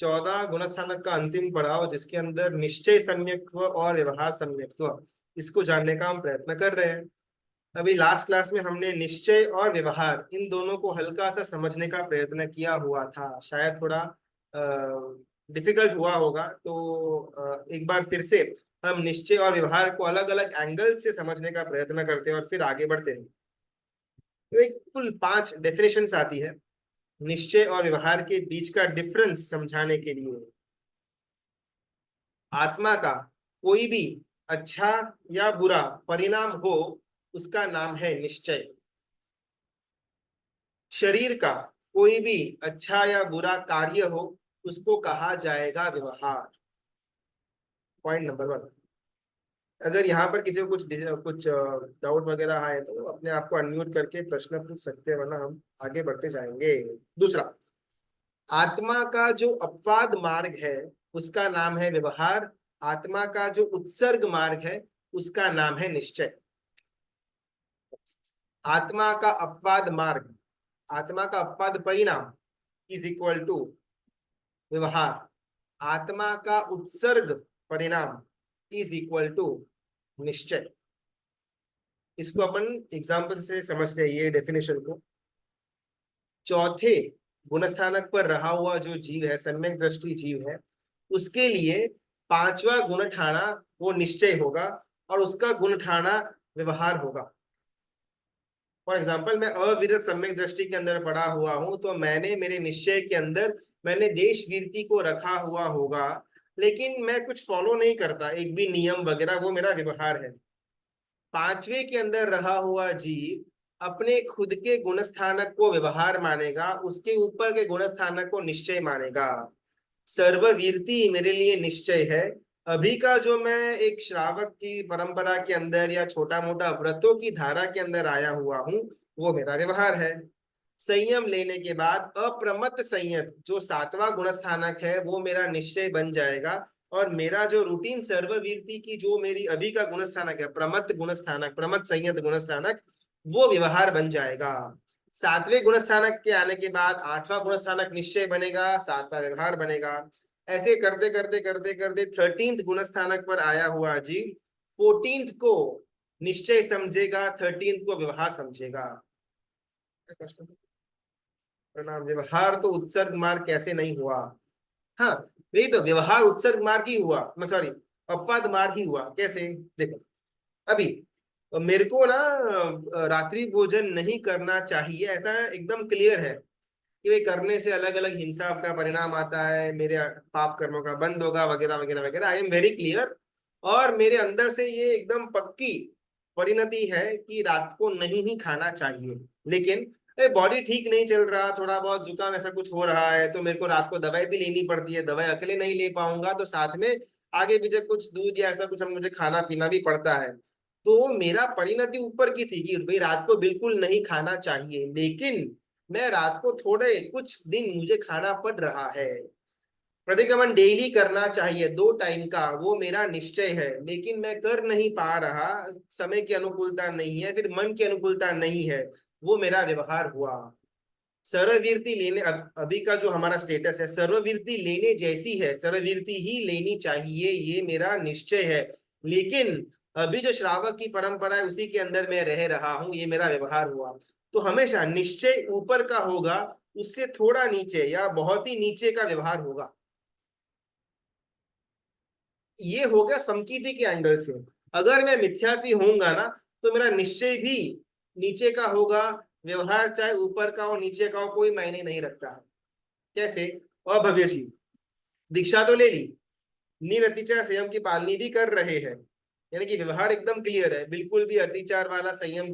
14 गुणस्थानक का अंतिम पड़ाव, जिसके अंदर निश्चय सम्यक्त्व और व्यवहार सम्यक्त्व, इसको जानने का हम प्रयत्न कर रहे हैं। अभी लास्ट क्लास में हमने निश्चय और व्यवहार इन दोनों को हल्का सा समझने का प्रयत्न किया हुआ था, शायद थोड़ा डिफिकल्ट हुआ होगा। तो एक बार फिर से हम निश्चय और व्यवहार को अलग अलग एंगल से समझने का प्रयत्न करते हैं और फिर आगे बढ़ते हैं। तो एक कुल 5 डेफिनेशंस आती है निश्चय और व्यवहार के बीच का डिफरेंस समझाने के लिए। आत्मा का कोई भी अच्छा या बुरा परिणाम हो, उसका नाम है निश्चय। शरीर का कोई भी अच्छा या बुरा कार्य हो, उसको कहा जाएगा व्यवहार। Point number 1। अगर यहाँ पर किसी को कुछ डाउट वगैरह आए तो अपने आप को अनम्यूट करके प्रश्न पूछ सकते हैं, वरना हम आगे बढ़ते जाएंगे। दूसरा, आत्मा का जो अपवाद मार्ग है उसका नाम है व्यवहार। आत्मा का जो उत्सर्ग मार्ग है उसका नाम है निश्चय। आत्मा का अपवाद मार्ग, आत्मा का अपवाद परिणाम इज इक्वल टू व्यवहार। आत्मा का उत्सर्ग परिणाम इज इक्वल टू निश्चय। इसको अपन एग्जाम्पल से समझते हैं ये डेफिनेशन को। चौथे गुणस्थानक पर रहा हुआ जो जीव है, सम्यक दृष्टि जीव है, उसके लिए 5वां गुण ठाना वो निश्चय होगा और उसका गुण ठाना व्यवहार होगा। फॉर एग्जाम्पल, मैं अविरत सम्यक दृष्टि के अंदर पड़ा हुआ हूं, तो मैंने मेरे निश्चय के अंदर मैंने देश वीरति को रखा हुआ होगा, लेकिन मैं कुछ फॉलो नहीं करता एक भी नियम वगैरह, वो मेरा व्यवहार है। 5वें के अंदर रहा हुआ जीव अपने खुद के गुणस्थानक को व्यवहार मानेगा, उसके ऊपर के गुणस्थानक को निश्चय मानेगा। सर्ववीरति मेरे लिए निश्चय है। अभी का जो मैं एक श्रावक की परंपरा के अंदर या छोटा मोटा व्रतों की धारा के अंदर आया हुआ हूं, वो मेरा व्यवहार है। संयम लेने के बाद अप्रमत्त संयत जो 7वां गुणस्थानक है वो मेरा निश्चय बन जाएगा, और मेरा जो रूटीन सर्ववीरति की जो मेरी अभी का गुणस्थानक है, प्रमत्त गुणस्थानक, प्रमत्त संयत गुणस्थानक, वो व्यवहार बन जाएगा। 7वें गुणस्थानक के आने के बाद 8वां गुणस्थानक निश्चय बनेगा, 7वां व्यवहार बनेगा। ऐसे करते करते करते करते 13th गुणस्थानक पर आया हुआ जीव 14th को निश्चय समझेगा, 13th को व्यवहार समझेगा। प्रणाम। व्यवहार तो उत्सर्ग मार्ग कैसे नहीं हुआ? हाँ, यही तो, व्यवहार उत्सर्ग मार्ग ही हुआ, मैं सॉरी अपवाद मार्ग ही हुआ। कैसे? देखो, अभी मेरे को ना रात्रि भोजन नहीं करना चाहिए, ऐसा एकदम क्लियर है कि वे करने से अलग अलग हिंसा का परिणाम आता है, मेरे पाप कर्मों का बंद होगा वगैरह वगैरह वगैरह। आई एम वेरी क्लियर, और मेरे अंदर से ये एकदम पक्की परिणति है कि रात को नहीं ही खाना चाहिए। लेकिन बॉडी ठीक नहीं चल रहा, थोड़ा बहुत जुकाम ऐसा कुछ हो रहा है, तो मेरे को रात को दवाई भी लेनी पड़ती है। दवाई अकेले नहीं ले पाऊंगा, तो साथ में आगे पीछे कुछ दूध या ऐसा कुछ मुझे खाना पीना भी पड़ता है। तो मेरा परिणति ऊपर की थी कि भाई रात को बिल्कुल नहीं खाना चाहिए, लेकिन मैं रात को थोड़े कुछ दिन मुझे खाना पड़ रहा है। प्रतिक्रमण डेली करना चाहिए 2 टाइम का, वो मेरा निश्चय है, लेकिन मैं कर नहीं पा रहा, समय की अनुकूलता नहीं है, फिर मन की अनुकूलता नहीं है, वो मेरा व्यवहार हुआ। सर्ववीरति लेने, अभी का जो हमारा स्टेटस है सर्ववीरति लेने जैसी है, सर्ववीरति ही लेनी चाहिए, ये मेरा निश्चय है। लेकिन अभी जो श्रावक की परंपरा है उसी के अंदर मैं रह रहा हूं, ये मेरा व्यवहार हुआ। तो हमेशा निश्चय ऊपर का होगा, उससे थोड़ा नीचे या बहुत ही नीचे का व्यवहार होगा। ये हो गया समकीति के एंगल से। अगर मैं मिथ्यात्वी होऊंगा ना, तो मेरा निश्चय भी नीचे का होगा, व्यवहार चाहे ऊपर का हो नीचे का हो कोई मायने नहीं रखता। कैसे? अभव्य जीव, दीक्षा तो ले ली, निरतिचार संयम की पालनी भी कर रहे हैं, यानी कि व्यवहार एकदम क्लियर है, बिल्कुल भी अतिचार वाला संयम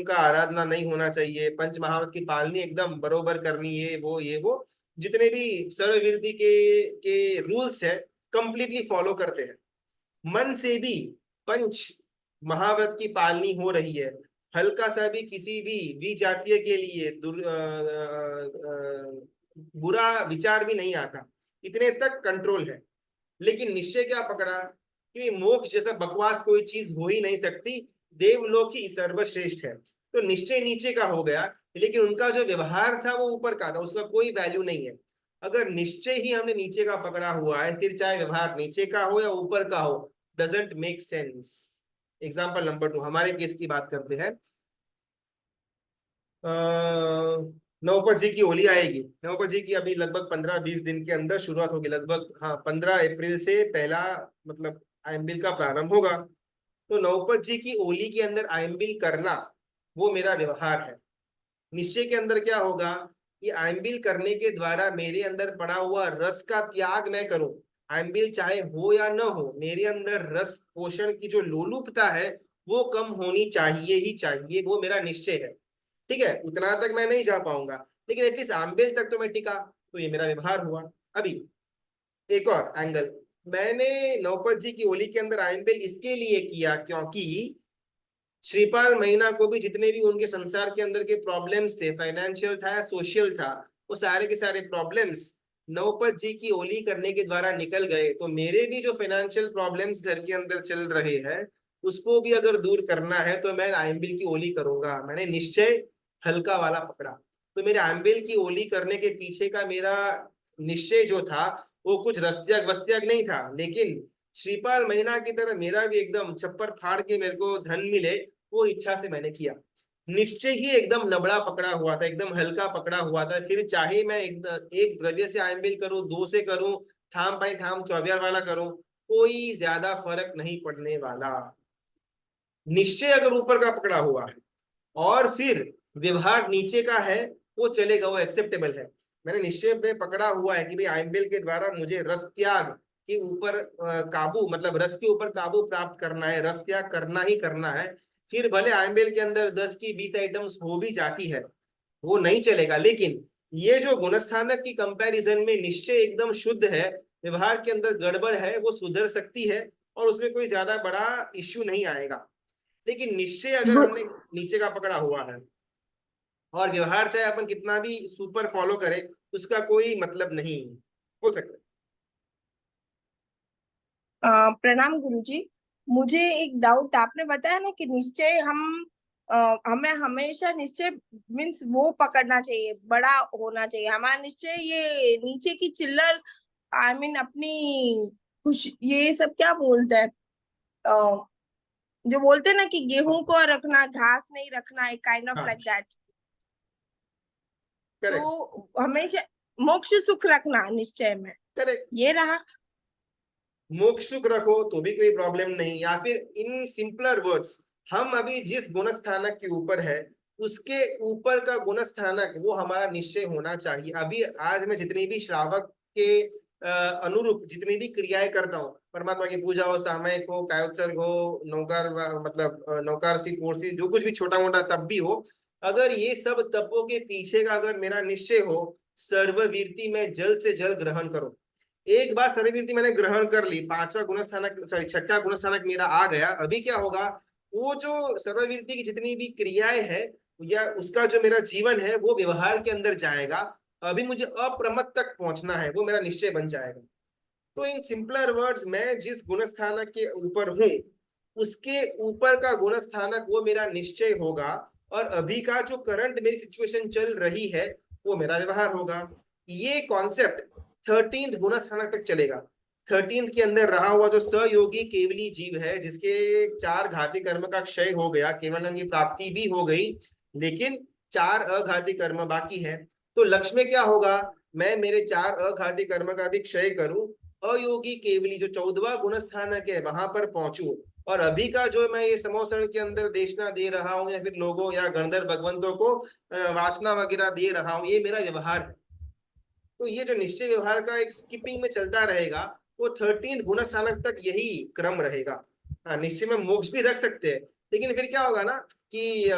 का आराधना नहीं होना चाहिए, पंच महावत की पालनी एकदम बरोबर करनी, ये वो जितने भी सर्ववीरति के रूल्स है कंप्लीटली फॉलो करते हैं। मन से भी पंच महाव्रत की पालनी हो रही है, हल्का सा भी किसी भी विजातीय के लिए बुरा विचार भी नहीं आता, इतने तक कंट्रोल है। लेकिन निश्चय क्या पकड़ा कि मोक्ष जैसा बकवास कोई चीज हो ही नहीं सकती, देवलोक ही सर्वश्रेष्ठ है। तो निश्चय नीचे का हो गया, लेकिन उनका जो व्यवहार था वो ऊपर का था, उसका कोई वैल्यू नहीं है। अगर निश्चय ही हमने नीचे का पकड़ा हुआ है, फिर चाहे व्यवहार नीचे का हो या ऊपर का हो, doesn't make sense. Example number 2, हमारे केस की बात करते हैं। नवपत जी की होली आएगी। नवपत जी की अभी लगभग 15-20 दिन के अंदर शुरुआत होगी, लगभग हाँ 15 अप्रैल से पहला मतलब आईएमबील का प्रारंभ होगा। तो नवपत जी की होली के अंदर आईएमबील करना वो मेरा व्यवहार है। निश्चय के अंदर क्या होगा, कि आईएमबील करने के द्वारा मेरे अंदर पड़ा हुआ रस का त्याग मैं करूं। आईएमबील चाहे हो या न हो, मेरे अंदर रस पोषण की जो लोलुपता है वो कम होनी चाहिए ही चाहिए, वो मेरा निश्चय है। ठीक है, उतना तक मैं नहीं जा पाऊंगा, लेकिन एटलीस्ट आम्बेल तक तो मैं टिका, तो ये मेरा व्यवहार हुआ। अभी एक और एंगल, मैंने नौपत जी की होली के अंदर आइंबेल इसके लिए किया क्योंकि श्रीपाल महीना को भी जितने भी उनके संसार के अंदर के प्रॉब्लम्स थे, फाइनेंशियल था या सोशल था, वो सारे के सारे प्रॉब्लम्स नौपत जी की होली करने के द्वारा निकल गए। तो मेरे भी जो फाइनेंशियल प्रॉब्लम्स घर के अंदर चल रहे हैं, उसको भी अगर दूर करना है तो मैं आइंबिल की होली करूंगा। मैंने निश्चय हल्का वाला पकड़ा। तो मेरे आइंबिल की होली करने के पीछे का मेरा निश्चय जो था वो कुछ रस्त्याग वस्त्याग नहीं था, लेकिन श्रीपाल महीना की तरह मेरा भी एकदम छप्पर फाड़ के मेरे को धन मिले, वो इच्छा से मैंने किया। निश्चय ही एकदम नबड़ा पकड़ा हुआ था, एकदम हल्का पकड़ा हुआ था। फिर चाहे मैं एक द्रव्य से आयंबिल करूं, दो से करूं, ठाम पाई ठाम चौबियार वाला करूं, कोई ज्यादा फर्क नहीं पड़ने वाला। निश्चय अगर ऊपर का पकड़ा हुआ है और फिर व्यवहार नीचे का है, वो चलेगा, वो एक्सेप्टेबल है। मैंने निश्चय पे पकड़ा हुआ है कि भाई आइंबिल के द्वारा मुझे रस त्याग के ऊपर काबू, मतलब रस के ऊपर काबू प्राप्त करना है, रस त्याग करना ही करना है। फिर भले आइंबिल के अंदर 10 की 20 आइटम्स हो भी जाती है, वो नहीं चलेगा, लेकिन ये जो गुणस्थानक की कंपैरिजन में निश्चय एकदम शुद्ध है, व्यवहार के अंदर गड़बड़ है, वो सुधर सकती है और उसमें कोई ज्यादा बड़ा इश्यू नहीं आएगा। लेकिन निश्चय अगर हमने नीचे का पकड़ा हुआ है और व्यवहार चाहे अपन कितना भी सुपर फॉलो करें, उसका कोई मतलब नहीं हो सकता। प्रणाम गुरुजी। मुझे एक डाउट, आपने बताया ना कि निश्चय हमें हमेशा निश्चय मीन्स वो पकड़ना चाहिए, बड़ा होना चाहिए हमारा निश्चय। ये नीचे की चिल्लर, आई मीन अपनी खुश, ये सब क्या बोलते हैं, जो बोलते हैं ना कि गेहूं को रखना, घास नहीं रखना, एक काइंड ऑफ हाँ, लाइक दैट। करेक्ट। तो हमेशा मोक्ष सुख रखना निश्चय में, करेक्ट। ये रहा। मोक्ष सुख रखो तो भी कोई प्रॉब्लम नहीं, या फिर इन सिंपलर वर्ड्स, हम अभी जिस गुण स्थानक के ऊपर है, उसके ऊपर का गुण स्थानक वो हमारा निश्चय होना चाहिए। अभी आज मैं जितनी भी श्रावक के अनुरूप जितनी भी क्रियाएं करता हूँ, परमात्मा की पूजा हो, सामयिक हो, कायोत्सर्ग हो, नौकार मतलब नौकार सी पोर्सी, जो कुछ भी छोटा मोटा तप भी हो, अगर ये सब तपों के पीछे का अगर मेरा निश्चय हो, सर्ववीरति में जल्द से जल्द ग्रहण करो। एक बार सर्ववीरति मैंने ग्रहण कर ली, पांचवा गुणस्थानक सॉरी छठा गुणस्थानक मेरा आ गया, अभी क्या होगा, वो जो सर्ववीरति की जितनी भी क्रियाएं है या उसका जो मेरा जीवन है वो व्यवहार के अंदर जाएगा। अभी मुझे अप्रमत्त तक पहुंचना है, वो मेरा निश्चय बन जाएगा। तो इन सिंपलर वर्ड्स, मैं जिस गुणस्थानक के ऊपर हूं, उसके ऊपर का गुणस्थानक वो मेरा निश्चय होगा, और अभी का जो करंट मेरी सिचुएशन चल रही है वो मेरा व्यवहार होगा। ये कॉन्सेप्ट 13th गुणस्थानक तक चलेगा। 13th के अंदर रहा हुआ जो सहयोगी केवली जीव है, जिसके 4 घाती कर्म का क्षय हो गया, केवल की प्राप्ति भी हो गई, लेकिन 4 अघाती कर्म बाकी है। तो लक्ष्य में क्या होगा, मैं मेरे 4 अघाती कर्म का भी क्षय करूं, अयोगी केवली जो 14वां गुण स्थानक है वहां पर पहुंचू, और अभी का जो मैं ये समोसरण के अंदर देशना दे रहा हूँ या फिर लोगों या गणधर भगवंतों को वाचना वगैरह दे रहा हूँ, ये मेरा व्यवहार है। तो ये जो निश्चय व्यवहार का एक स्किपिंग में चलता रहेगा, वो 13th गुण स्थानक तक यही क्रम रहेगा। हाँ, निश्चय में मोक्ष भी रख सकते हैं, लेकिन फिर क्या होगा ना कि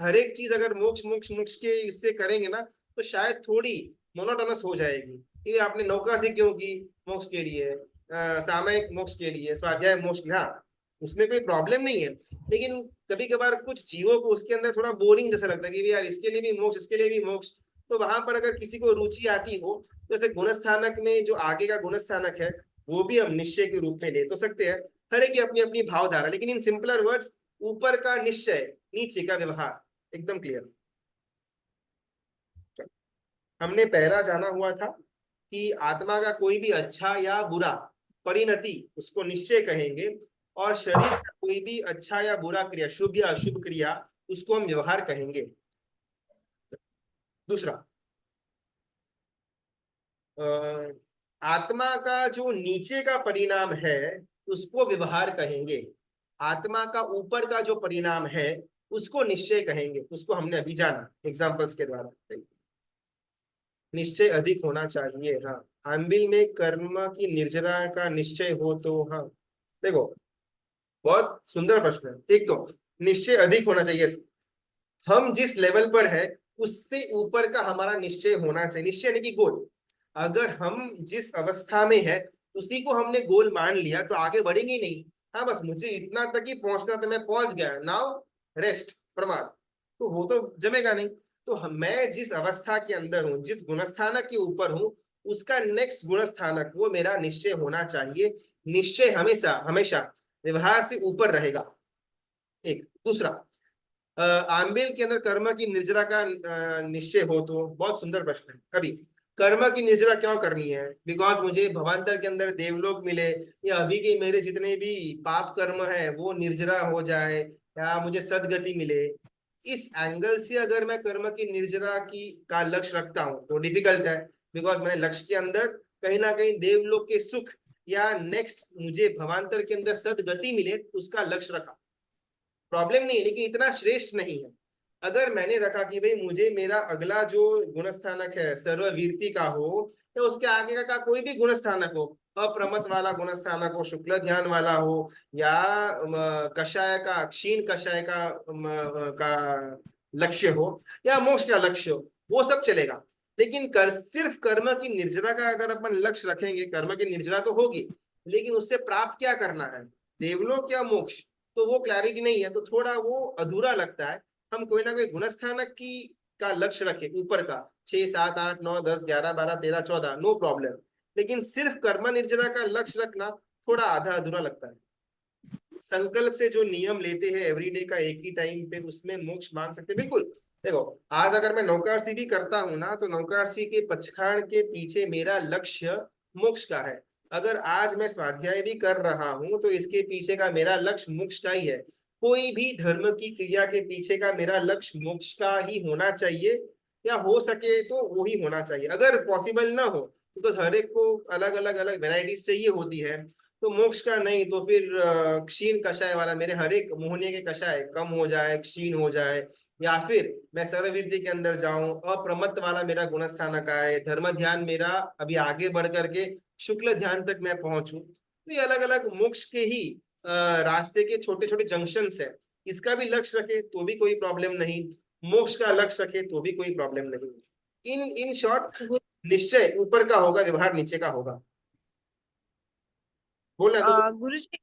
हर एक चीज अगर मोक्ष मोक्ष मोक्ष के इससे करेंगे ना, तो शायद थोड़ी मोनोटोनस हो जाएगी कि आपने नौका से क्यों की, मोक्ष के लिए, सामयिक मोक्ष के लिए, स्वाध्याय मोक्ष, हाँ उसमें कोई प्रॉब्लम नहीं है। लेकिन कभी कभार कुछ जीवों को उसके अंदर थोड़ा बोरिंग जैसा लगता है कि यार इसके लिए भी मोक्ष, इसके लिए भी मोक्ष। तो वहां पर अगर किसी को रुचि आती हो, जैसे गुणस्थानक में जो आगे का गुणस्थानक है, वो भी हम निश्चय के रूप में ले तो सकते हैं। हर एक की अपनी अपनी भावधारा, लेकिन इन सिंपलर वर्ड्स, ऊपर का निश्चय, नीचे का व्यवहार, एकदम क्लियर। हमने पहला जाना हुआ था कि आत्मा का कोई भी अच्छा या बुरा परिणति उसको निश्चय कहेंगे, और शरीर का कोई भी अच्छा या बुरा क्रिया, शुभ या अशुभ क्रिया, उसको हम व्यवहार कहेंगे। दूसरा, आत्मा का जो नीचे का परिणाम है उसको व्यवहार कहेंगे। आत्मा का ऊपर का जो परिणाम है उसको निश्चय कहेंगे। उसको हमने अभी जाना एग्जाम्पल्स के द्वारा। निश्चय अधिक होना चाहिए, हाँ। आंबिल में कर्म की निर्जरा का निश्चय हो तो, हाँ। देखो, बहुत सुंदर प्रश्न है। एक तो निश्चय अधिक होना चाहिए, हम जिस लेवल पर है उससे ऊपर का हमारा निश्चय होना चाहिए। निश्चय यानी कि गोल। अगर हम जिस अवस्था में है उसी को हमने गोल मान लिया तो आगे बढ़ेंगे ही नहीं। हाँ, बस मुझे इतना तक ही पहुंचना था, मैं पहुंच गया, नाउ रेस्ट, प्रमाद, तो वो तो जमेगा नहीं। तो मैं जिस अवस्था के अंदर हूँ, जिस गुणस्थानक के ऊपर हूँ, उसका नेक्स्ट गुणस्थानक वो मेरा निश्चय होना चाहिए। निश्चय हमेशा हमेशा व्यवहार से ऊपर रहेगा। एक। दूसरा, आंबिल के अंदर कर्म की निर्जरा का निश्चय हो तो, बहुत सुंदर प्रश्न है। अभी कर्म की निर्जरा क्यों करनी है? बिकॉज मुझे भवांतर के अंदर देवलोक मिले, या अभी के मेरे जितने भी पाप कर्म है वो निर्जरा हो जाए, या मुझे सदगति मिले। इस एंगल से अगर मैं कर्म की निर्जरा की का लक्ष्य रखता हूँ तो डिफिकल्ट है। बिकॉज मैंने लक्ष्य के अंदर कहीं ना कहीं देवलोक के सुख या नेक्स्ट मुझे भवांतर के अंदर सदगति मिले उसका लक्ष्य रखा। प्रॉब्लम नहीं है, लेकिन इतना श्रेष्ठ नहीं है। अगर मैंने रखा कि भाई मुझे मेरा अगला जो गुणस्थानक है सर्ववीरति का हो, या उसके आगे का कोई भी गुणस्थानक हो, अप्रमत वाला गुणस्थानक हो, शुक्ल ध्यान वाला हो, या कषाय का, क्षीण कषाय का लक्ष्य हो, या मोक्ष का लक्ष्य हो, वो सब चलेगा। लेकिन सिर्फ कर्म की निर्जरा का अगर अपन लक्ष्य रखेंगे, कर्म की निर्जरा तो होगी, लेकिन उससे प्राप्त क्या करना है, देवलोक या मोक्ष, तो वो क्लैरिटी नहीं है, तो थोड़ा वो अधूरा लगता है। हम कोई ना कोई गुणस्थानक की का लक्ष्य रखें, ऊपर का 6 7 8 9 10 11 12 13 14, नो प्रॉब्लम। लेकिन सिर्फ कर्म निर्जरा का लक्ष्य रखना थोड़ा आधा अधूरा लगता है। संकल्प से जो नियम लेते हैं एवरीडे का एक ही टाइम पे, उसमें मोक्ष मांग सकते हैं, बिल्कुल। देखो, आज अगर मैं नौकारसी भी करता हूं ना, तो नौकारसी के पचखाड़ के पीछे मेरा लक्ष्य मोक्ष का है। अगर आज मैं स्वाध्याय भी कर रहा हूं तो इसके पीछे का मेरा लक्ष्य मोक्ष का ही है। कोई भी धर्म की क्रिया के पीछे का मेरा लक्ष्य मोक्ष का ही होना चाहिए, या हो सके तो वो ही होना चाहिए। अगर पॉसिबल ना हो, तो हर एक को अलग अलग अलग वेराइटीज चाहिए होती है, तो मोक्ष का नहीं तो फिर क्षीण कषाय वाला, मेरे हर एक मोहने के कषाय कम हो जाए, क्षीण हो जाए, या फिर मैं सर्ववीर्ति के अंदर जाऊं, अप्रमत्त वाला मेरा गुणस्थानक आए, धर्म ध्यान मेरा अभी आगे बढ़ करके शुक्ल ध्यान तक मैं पहुंचूं। तो ये अलग अलग मोक्ष के ही रास्ते के छोटे छोटे जंक्शंस है। इसका भी लक्ष्य रखे तो भी कोई प्रॉब्लम नहीं, मोक्ष का लक्ष्य रखे तो भी कोई प्रॉब्लम नहीं। इन शॉर्ट, निश्चय ऊपर का होगा, व्यवहार नीचे का होगा। बोलना तो। गुरुजी,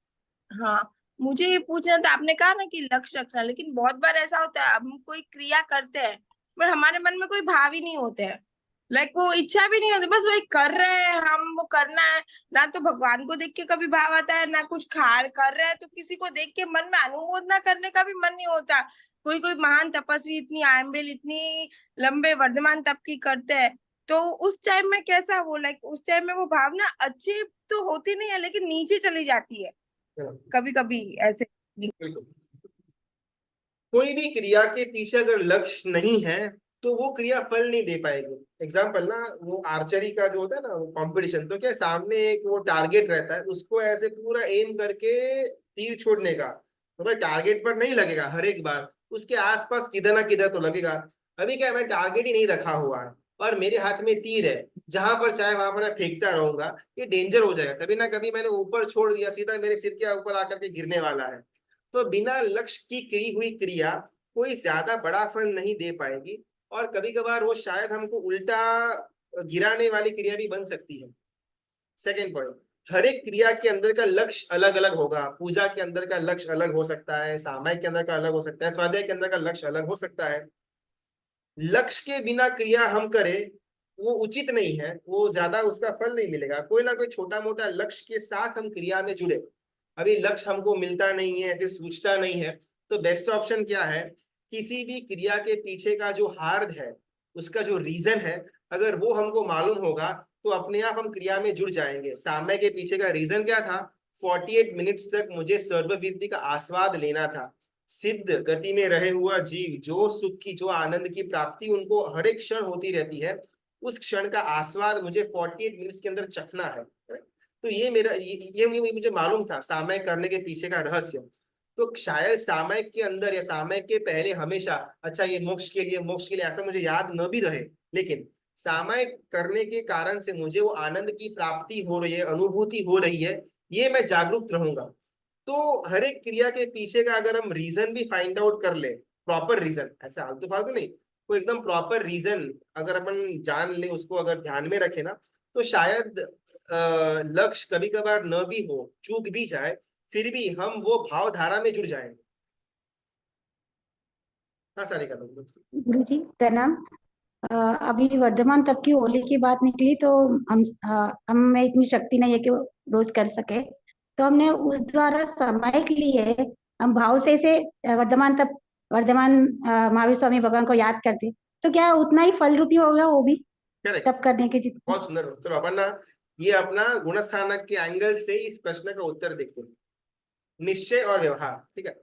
हाँ, मुझे ये पूछना था, आपने कहा ना कि लक्ष्य रखना, लेकिन बहुत बार ऐसा होता है हम कोई क्रिया करते हैं पर हमारे मन में कोई भाव ही नहीं होते हैं। लाइक वो इच्छा भी नहीं होती, बस वही कर रहे हैं हम, वो करना है। ना तो भगवान को देख के कभी भाव आता है, ना कुछ खा कर रहे हैं तो किसी को देख के मन में अनुमोदना करने का भी मन नहीं होता। कोई कोई महान तपस्वी इतनी आयम्बिल, इतनी लंबे वर्धमान तप की करते हैं, तो उस टाइम में कैसा वो, लाइक उस टाइम में वो भावना अच्छी तो होती नहीं है लेकिन नीचे चली जाती है कभी कभी ऐसे। बिल्कुल, कोई भी क्रिया के पीछे अगर लक्ष्य नहीं है तो वो क्रिया फल नहीं दे पाएगी। एग्जाम्पल ना, वो आर्चरी का जो होता है ना, वो कंपटीशन, तो क्या सामने एक वो टारगेट रहता है, उसको ऐसे पूरा एम करके तीर छोड़ने का, तो भाई टारगेट पर नहीं लगेगा हर एक बार, उसके आसपास किधर ना किधर तो लगेगा। अभी क्या, मैं टारगेट ही नहीं रखा हुआ है और मेरे हाथ में तीर है, जहां पर चाहे वहां पर मैं फेंकता रहूंगा, ये डेंजर हो जाएगा। कभी ना कभी मैंने ऊपर छोड़ दिया, सीधा मेरे सिर के ऊपर आकर के गिरने वाला है। तो बिना लक्ष्य की की हुई क्रिया कोई ज्यादा बड़ा फल नहीं दे पाएगी, और कभी कभार वो शायद हमको उल्टा गिराने वाली क्रिया भी बन सकती है। सेकेंड पॉइंट, हर एक क्रिया के अंदर का लक्ष्य अलग अलग होगा। पूजा के अंदर का लक्ष्य अलग हो सकता है, सामायिक के अंदर का अलग हो सकता है, स्वाध्याय के अंदर का लक्ष्य अलग हो सकता है। लक्ष्य के बिना क्रिया हम करें वो उचित नहीं है, वो ज्यादा उसका फल नहीं मिलेगा। कोई ना कोई छोटा मोटा लक्ष्य के साथ हम क्रिया में जुड़े। अभी लक्ष्य हमको मिलता नहीं है, फिर सूझता नहीं है, तो बेस्ट ऑप्शन क्या है, किसी भी क्रिया के पीछे का जो हार्द है, उसका जो रीजन है, अगर वो हमको मालूम होगा तो अपने आप हम क्रिया में जुड़ जाएंगे। सामय के पीछे का रीजन क्या था? 48 मिनट्स तक मुझे सर्ववीरति का आस्वाद लेना था। सिद्ध गति में रहे हुआ जीव जो सुख की, जो आनंद की प्राप्ति उनको हर एक क्षण होती रहती है, उस क्षण का आस्वाद मुझे 48 मिनट्स के अंदर चखना है। तो ये मेरा ये मुझे मालूम था सामय करने के पीछे का रहस्य। तो शायद सामय के अंदर या सामय के पहले हमेशा अच्छा ये मोक्ष के लिए ऐसा मुझे याद न भी रहे, लेकिन सामय करने के कारण से मुझे वो आनंद की प्राप्ति हो रही है, अनुभूति हो रही है, ये मैं जागरूक रहूंगा। तो हर एक क्रिया के पीछे का अगर हम रीजन भी फाइंड आउट कर ले, प्रॉपर रीजन, ऐसा आलतू फालतू नहीं, कोई एकदम प्रॉपर रीजन अगर अपन जान ले, उसको अगर ध्यान में रखे ना, तो शायद लक्ष्य कभी कभार न भी हो, चूक भी जाए, फिर भी हम वो भावधारा में जुड़ जाएंगे। हाँ सारिका, गुरु जी प्रणाम। अभी वर्धमान तक की होली की बात निकली तो हम में इतनी शक्ति नहीं है कि वो रोज कर सके, तो हमने उस द्वारा समय के लिए हम भाव से वर्धमान महावीर स्वामी भगवान को याद करते, तो क्या उतना ही फल रूपी होगा वो भी करेक्ट, तब करने के जितना? बहुत सुंदर। चलो अपन ना ये अपना गुणस्थानक के एंगल से इस प्रश्न का उत्तर देखते हैं। निश्चय और व्यवहार, ठीक है।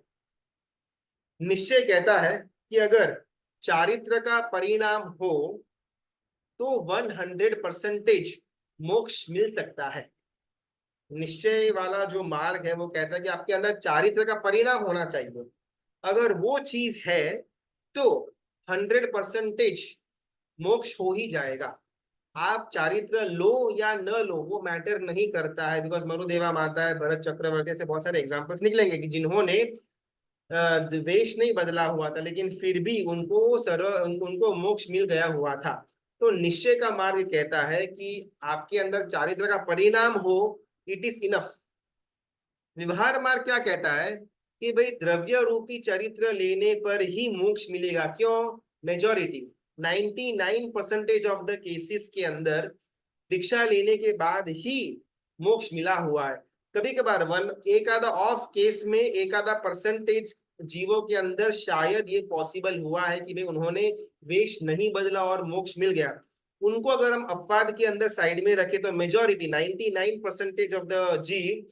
निश्चय कहता है कि अगर चारित्र का परिणाम हो तो 100% मोक्ष मिल सकता है। निश्चय वाला जो मार्ग है वो कहता है कि आपके अंदर चारित्र का परिणाम होना चाहिए। अगर वो चीज है तो 100% मोक्ष हो ही जाएगा। आप चारित्र लो या न लो वो मैटर नहीं करता है, बिकॉज मरुदेवा माता है, भरत चक्रवर्ती से बहुत सारे एग्जांपल्स निकलेंगे कि जिन्होंने द्वेष नहीं बदला हुआ था लेकिन फिर भी उनको मोक्ष मिल गया हुआ था। तो निश्चय का मार्ग कहता है कि आपके अंदर चारित्र का परिणाम हो, इट इज इनफ। व्यवहार मार्ग क्या कहता है कि भाई द्रव्य रूपी चरित्र लेने पर ही मोक्ष मिलेगा। क्यों? मेजॉरिटी 99% ऑफ द केसेस के अंदर दीक्षा लेने के बाद ही मोक्ष मिला हुआ है। कभी कभार एक आधा ऑफ केस में एक आधा परसेंटेज जीवों के अंदर शायद ये पॉसिबल हुआ है कि भाई उन्होंने वेश नहीं बदला और मोक्ष मिल गया। उनको अगर हम अपवाद के अंदर साइड में रखें तो मेजॉरिटी 99% ऑफ द जीव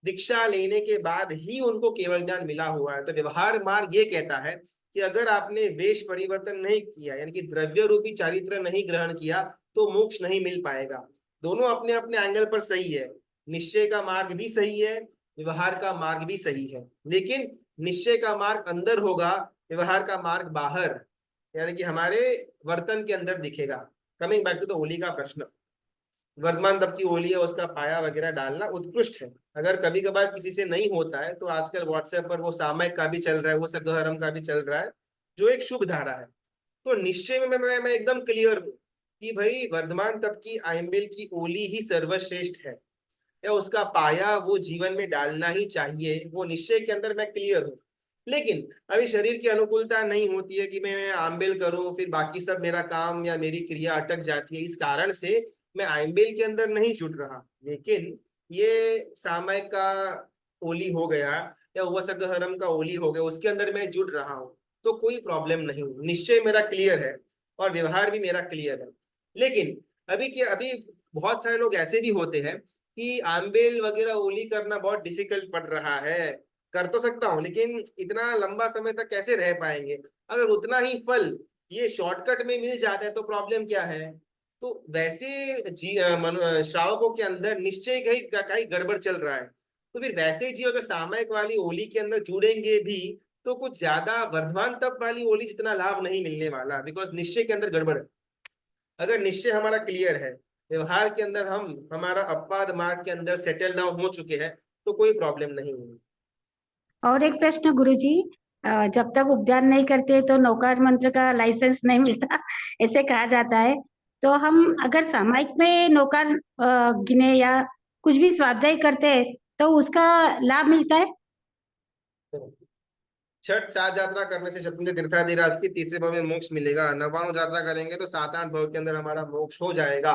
दीक्षा लेने के बाद ही उनको केवल ज्ञान मिला हुआ है। तो व्यवहार मार्ग ये कहता है कि अगर आपने वेश परिवर्तन नहीं किया, यानी कि द्रव्य रूपी चारित्र नहीं ग्रहण किया, तो मोक्ष नहीं मिल पाएगा। दोनों अपने अपने एंगल पर सही है। निश्चय का मार्ग भी सही है, व्यवहार का मार्ग भी सही है, लेकिन निश्चय का मार्ग अंदर होगा, व्यवहार का मार्ग बाहर, यानी कि हमारे वर्तन के अंदर दिखेगा। Coming back to the Holi का प्रश्न, वर्धमान तब की होली है, उसका पाया वगैरह डालना उत्कृष्ट है। अगर कभी कभार किसी से नहीं होता है तो आजकल व्हाट्सएप पर वो सामयिक का भी चल रहा है, वो सगहरम का भी चल रहा है, जो एक शुभ धारा है। तो निश्चय में मैं एकदम क्लियर हूँ कि भाई वर्धमान तब की आइम्बिल की ओली ही सर्वश्रेष्ठ है, या उसका पाया वो जीवन में डालना ही चाहिए, वो निश्चय के अंदर मैं क्लियर हूँ। लेकिन अभी शरीर की अनुकूलता नहीं होती है कि मैं आम्बिल करूं, फिर बाकी सब मेरा काम या मेरी क्रिया अटक जाती है, इस कारण से मैं आइम्बिल के अंदर नहीं जुट रहा। लेकिन ये सामयिक का ओली हो गया या वसगहरम का ओली हो गया, उसके अंदर मैं जुट रहा हूँ, तो कोई प्रॉब्लम नहीं। निश्चय मेरा क्लियर है और व्यवहार भी मेरा क्लियर है। लेकिन अभी बहुत सारे लोग ऐसे भी होते हैं कि आम्बेल वगैरह ओली करना बहुत डिफिकल्ट पड़ रहा है। कर तो सकता हूँ लेकिन इतना लंबा समय तक कैसे रह पाएंगे? अगर उतना ही फल ये शॉर्टकट में मिल जाता है तो प्रॉब्लम क्या है? तो वैसे श्रावकों के अंदर निश्चय कहीं गड़बड़ चल रहा है। तो फिर वैसे जी अगर सामयिक वाली ओली के अंदर जुड़ेंगे भी तो कुछ ज्यादा वर्धमान तप वाली ओली जितना लाभ नहीं मिलने वाला, बिकॉज निश्चय के अंदर गड़बड़ है। अगर निश्चय हमारा क्लियर है, व्यवहार के अंदर हम हमारा अपवाद मार्ग के अंदर सेटल डाउन हो चुके हैं, तो कोई प्रॉब्लम नहीं है। और एक प्रश्न गुरुजी, जब तक उपध्यान नहीं करते तो नौकार मंत्र का लाइसेंस नहीं मिलता ऐसे कहा जाता है, तो हम अगर सामायिक में नौकार गिने या कुछ भी स्वाध्याय करते हैं तो उसका लाभ मिलता है? छठ सात यात्रा करने से शतुंजय तीर्थाधिराज की तीसरे भाव में मोक्ष मिलेगा। नवाणु यात्रा करेंगे तो 7-8 भाव के अंदर हमारा मोक्ष हो जाएगा।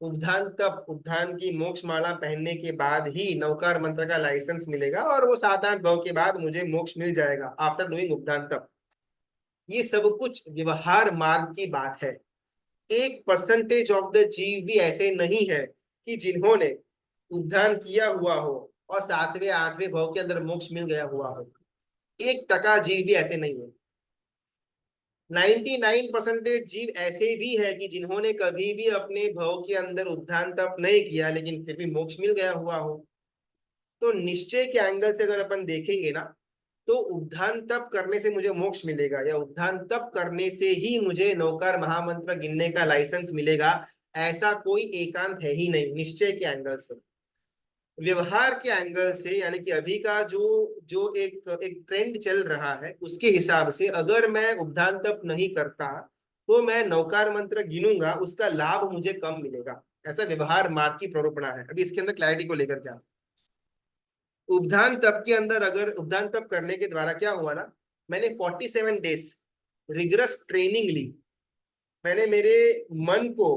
उद्धान तप, उद्धान की मोक्ष माला पहनने के बाद ही नवकार मंत्र का लाइसेंस मिलेगा और वो 7-8 भाव के बाद मुझे मोक्ष मिल जाएगा आफ्टर डूइंग उद्धान तप। ये सब कुछ व्यवहार मार्ग की बात है। 1% ऑफ द जीव भी ऐसे नहीं है कि जिन्होंने उद्धान किया हुआ हो और 7वें 8वें भाव के अंदर मोक्ष मिल गया हुआ हो। 1% जीव भी ऐसे नहीं है। 99% जीव ऐसे भी है कि जिन्होंने कभी भी अपने भव के अंदर उद्धान तप नहीं किया लेकिन फिर भी मोक्ष मिल गया हुआ हो। तो निश्चय के एंगल से अगर अपन देखेंगे ना, तो उद्धान तप करने से मुझे मोक्ष मिलेगा या उद्धान तप करने से ही मुझे नौकार महामंत्र गिनने का लाइसेंस मिलेगा, ऐसा कोई एकांत है ही नहीं निश्चय के एंगल से। व्यवहार के एंगल से यानी कि अभी का जो जो एक ट्रेंड चल रहा है उसके हिसाब से अगर मैं उद्धान तप नहीं करता तो मैं नौकार मंत्र गिनूंगा, उसका लाभ मुझे कम मिलेगा। ऐसा व्यवहार मार्ग की प्ररूपणा है। अभी इसके अंदर क्लैरिटी को लेकर क्या, उद्धान तप के अंदर अगर उद्धान तप करने के द्वारा क्या हुआ ना, मैंने 47 डेज रिगरस ट्रेनिंग ली। मैंने मेरे मन को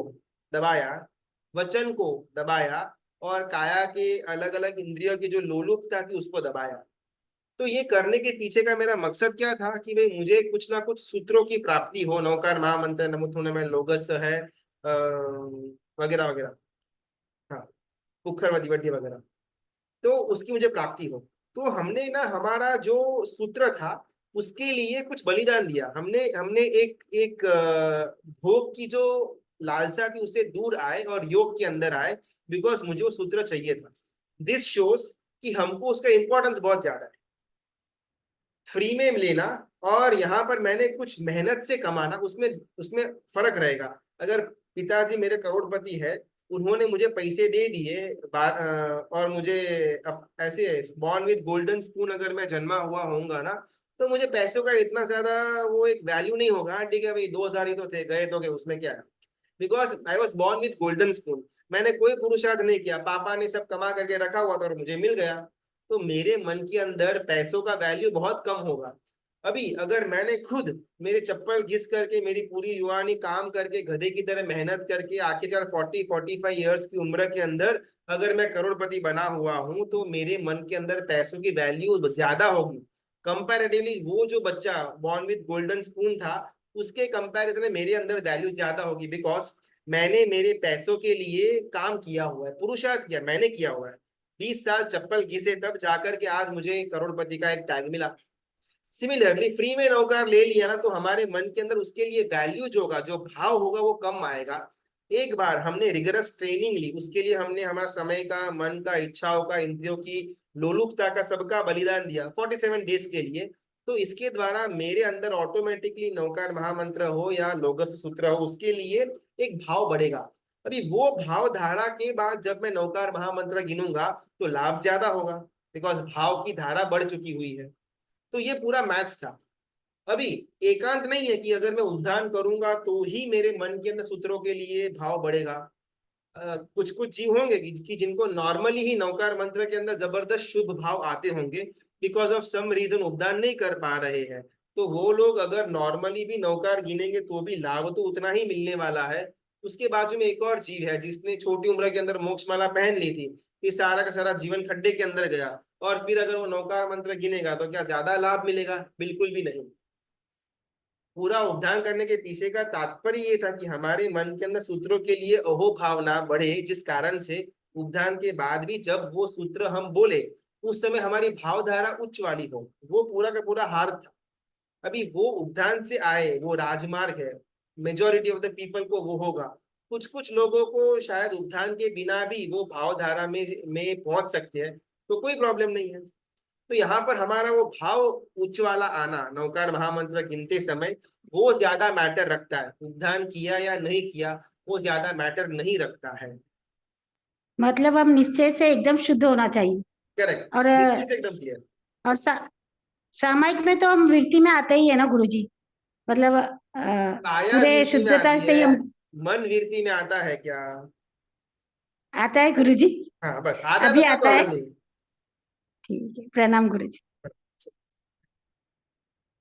दबाया, वचन को दबाया और काया के अलग अलग इंद्रियों की जो लोलुपता थी उसको दबाया। तो ये करने के पीछे का मेरा मकसद क्या था कि भाई मुझे कुछ ना कुछ सूत्रों की प्राप्ति हो, नौकार महामंत्र नमुथुनमय लोगस है वगैरह वगैरह, हाँ पुखर वड्डी वगैरह, तो उसकी मुझे प्राप्ति हो। तो हमने ना हमारा जो सूत्र था उसके लिए कुछ बलिदान दिया। हमने हमने एक एक भोग की जो लालसा थी उससे दूर आए और योग के अंदर आए, बिकॉज मुझे वो सूत्र चाहिए था। दिस शोज कि हमको उसका इंपॉर्टेंस बहुत ज्यादा है। फ्री में लेना और यहाँ पर मैंने कुछ मेहनत से कमाना, उसमें उसमें फर्क रहेगा। अगर पिताजी मेरे करोड़पति है, उन्होंने मुझे पैसे दे दिए और मुझे ऐसे बॉर्न विद गोल्डन स्पून अगर मैं जन्मा हुआ होऊंगा ना, तो मुझे पैसों का इतना ज्यादा वो एक वैल्यू नहीं होगा। ठीक है भाई 2000 ही तो थे, गए तो गए, उसमें क्या है। Because I was born with golden spoon, मैंने कोई पुरुषार्थ नहीं किया, पापा ने सब कमा करके रखा हुआ था और मुझे मिल गया। तो मेरे मन के अंदर पैसों का वैल्यू बहुत कम होगा। अभी अगर मैंने खुद मेरे चप्पल घिस करके मेरी पूरी युवानी काम करके गधे की तरह मेहनत करके आखिरकार 40-45 ईयर्स की उम्र के अंदर अगर मैं करोड़पति बना हुआ हूं, तो मेरे मन के अंदर पैसों की वैल्यू ज्यादा होगी कंपैरेटिवली। वो जो बच्चा बॉर्न विद गोल्डन स्पून था उसके कंपैरिजन में मेरे अंदर वैल्यू ज्यादा होगी, बिकॉज मैंने मेरे पैसों के लिए काम किया हुआ है, पुरुषार्थ किया, मैंने किया हुआ है। 20 साल चप्पल घिसे तब जाकर के आज मुझे करोड़पति का एक टैग मिला। सिमिलरली फ्री में नौकार ले लिया ना, तो हमारे मन के अंदर उसके लिए वैल्यू जो होगा, जो भाव होगा वो कम आएगा। एक बार हमने रिगरस ट्रेनिंग ली, उसके लिए हमने हमारा समय का, मन का, इच्छाओं का, इंद्रियों की लोलुपता का, सबका बलिदान दिया 47 डेज के लिए। तो इसके द्वारा मेरे अंदर ऑटोमेटिकली नौकार महामंत्र हो या लोगस सूत्र हो, उसके लिए एक भाव बढ़ेगा। अभी वो भाव धारा के बाद जब मैं नौकार महामंत्र गिनूंगा तो लाभ ज्यादा होगा, बिकॉज भाव की धारा बढ़ चुकी हुई है। तो ये पूरा मैथ्स था। अभी एकांत नहीं है कि अगर मैं उद्धान करूंगा तो ही मेरे मन के अंदर सूत्रों के लिए भाव बढ़ेगा। कुछ कुछ जीव होंगे कि जिनको नॉर्मली ही नौकार मंत्र के अंदर जबरदस्त शुभ भाव आते होंगे, बिकॉज ऑफ सम रीजन उद्धान नहीं कर पा रहे हैं। तो वो लोग अगर नॉर्मली भी नौकार गिनेंगे तो भी लाभ तो उतना ही मिलने वाला है। उसके बाजू में एक और जीव है जिसने छोटी उम्र के अंदर मोक्ष माला पहन ली थी, फिर सारा का सारा जीवन खड्डे के अंदर गया, और फिर अगर वो नौकार मंत्र गिनेगा तो क्या ज्यादा लाभ मिलेगा? बिल्कुल भी नहीं। पूरा उद्धान करने के पीछे का तात्पर्य ये था कि हमारे मन के अंदर सूत्रों के लिए अहो भावना बढ़े, जिस कारण से उद्धान के बाद भी जब वो सूत्र हम बोले उस समय हमारी भावधारा उच्च वाली हो। वो पूरा का पूरा हार था। अभी वो उद्यान से आए, वो राजमार्ग है, मेजोरिटी ऑफ द पीपल को वो होगा। कुछ कुछ लोगों को शायद उद्यान के बिना भी वो भावधारा में पहुंच सकते हैं, तो कोई प्रॉब्लम नहीं है। तो यहाँ पर हमारा वो भाव उच्च वाला आना नौकार महामंत्र गिनते समय वो ज्यादा मैटर रखता है। उद्यान किया या नहीं किया वो ज्यादा मैटर नहीं रखता है। मतलब हम निश्चय से एकदम शुद्ध होना चाहिए। करेक्ट, और निश्चय से एकदम क्लियर। और सामायिक में तो हम वृत्ति में आते ही है ना गुरुजी, मतलब काया पूरे वीरती में शुद्धता आती से ही है, हम मन वीरती में आता है क्या? आता है गुरुजी। हाँ बस आता है तो अभी कोई आता है। प्रॉब्लम नहीं। ठीक है, प्रणाम गुरुजी।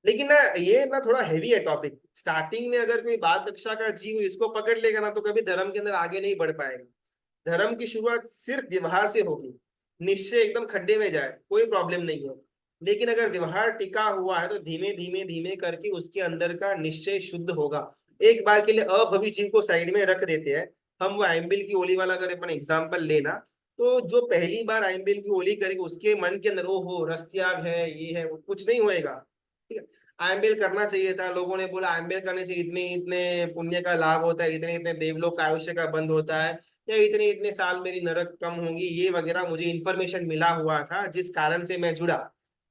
लेकिन ना ये ना थोड़ा हैवी है टॉपिक। स्टार्टिंग में अगर कोई बाल कक्षा का जीव इसको पकड़ लेगा ना तो कभी धर्म के अंदर आगे नहीं बढ़ पाएगा। धर्म की शुरुआत सिर्फ व्यवहार से होगी। निश्चय एकदम खड्डे में जाए कोई प्रॉब्लम नहीं है, लेकिन अगर व्यवहार टिका हुआ है तो धीमे धीमे धीमे करके उसके अंदर का निश्चय शुद्ध होगा। एक बार के लिए अभवी जीव को साइड में रख देते हैं। हम वो आइम्बिल की ओली वाला अगर अपन एग्जाम्पल लेना, तो जो पहली बार आइम्बिल की ओली करेगा उसके मन के अंदर ओहो रस्त्याग है, ये है, वो कुछ नहीं होएगा। ठीक है, आइम्बिल करना चाहिए था, लोगों ने बोला आइम्बिल करने से इतने इतने पुण्य का लाभ होता है, इतने इतने देवलोक का आयुष्य का बंद होता है, या इतने इतने साल मेरी नरक कम होंगी, ये वगैरह मुझे इन्फॉर्मेशन मिला हुआ था, जिस कारण से मैं जुड़ा,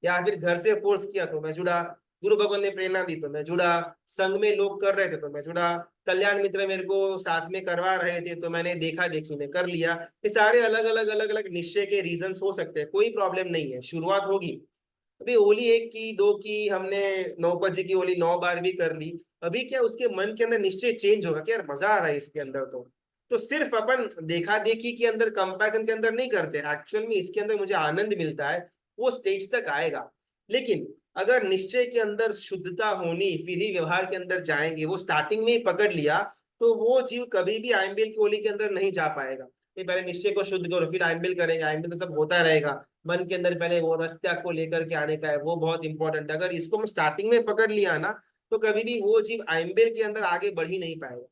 या फिर घर से फोर्स किया तो मैं जुड़ा, गुरु भगवान ने प्रेरणा दी तो मैं जुड़ा, संघ में लोग कर रहे थे तो मैं जुड़ा, कल्याण मित्र मेरे को साथ में करवा रहे थे तो मैंने देखा देखी में कर लिया। ये सारे अलग अलग निश्चय के रीजंस हो सकते हैं, कोई प्रॉब्लम नहीं है, शुरुआत होगी। अभी ओली 1 की 2 की हमने नौपजी की ओली 9 बार भी कर ली, अभी क्या उसके मन के अंदर निश्चय चेंज होगा कि यार मजा आ रहा है इसके अंदर। तो सिर्फ अपन देखा देखी के अंदर, कंपैरिजन के अंदर नहीं करते, एक्चुअल में इसके अंदर मुझे आनंद मिलता है, वो स्टेज तक आएगा। लेकिन अगर निश्चय के अंदर शुद्धता होनी, फिर ही व्यवहार के अंदर जाएंगे, वो स्टार्टिंग में ही पकड़ लिया तो वो जीव कभी भी आइम्बिल की ओली के अंदर नहीं जा पाएगा। पहले निश्चय को शुद्ध करो फिर आइम्बिल करेंगे, आइम्बिल तो सब होता रहेगा, मन के अंदर पहले वो रस्त्या को लेकर के आने का है, वो बहुत इंपॉर्टेंट है। अगर इसको हम स्टार्टिंग में पकड़ लिया ना, तो कभी भी वो जीव आइम्बिल के अंदर आगे बढ़ ही नहीं पाएगा।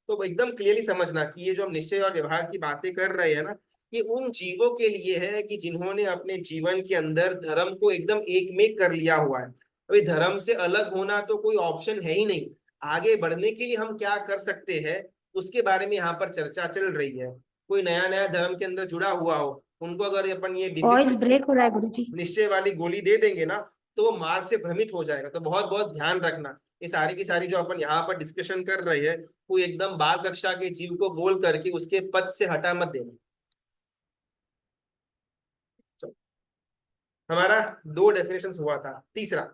तो एकदम क्लियरली समझना कि ये जो हम निश्चय और व्यवहार की बातें कर रहे हैं ना, ये उन जीवों के लिए है कि जिन्होंने अपने जीवन के अंदर धर्म को एकदम एक में कर लिया हुआ है। अभी धर्म से अलग होना तो कोई ऑप्शन है ही नहीं, आगे बढ़ने के लिए हम क्या कर सकते हैं उसके बारे में यहाँ पर चर्चा चल रही है। कोई नया नया धर्म के अंदर जुड़ा हुआ हो, उनको अगर अपन ये वॉइस डिफिकल्ट ब्रेक हो रहा है गुरुजी। निश्चय वाली गोली दे देंगे ना, तो वो मार्ग से भ्रमित हो जाएगा। तो बहुत बहुत ध्यान रखना, ये सारी की सारी जो अपन यहाँ पर डिस्कशन कर रहे हैं, वो एकदम बाल कक्षा के जीव को बोल करके उसके पद से हटा मत देना। चलो, हमारा 2 डेफिनेशन हुआ था। तीसरा,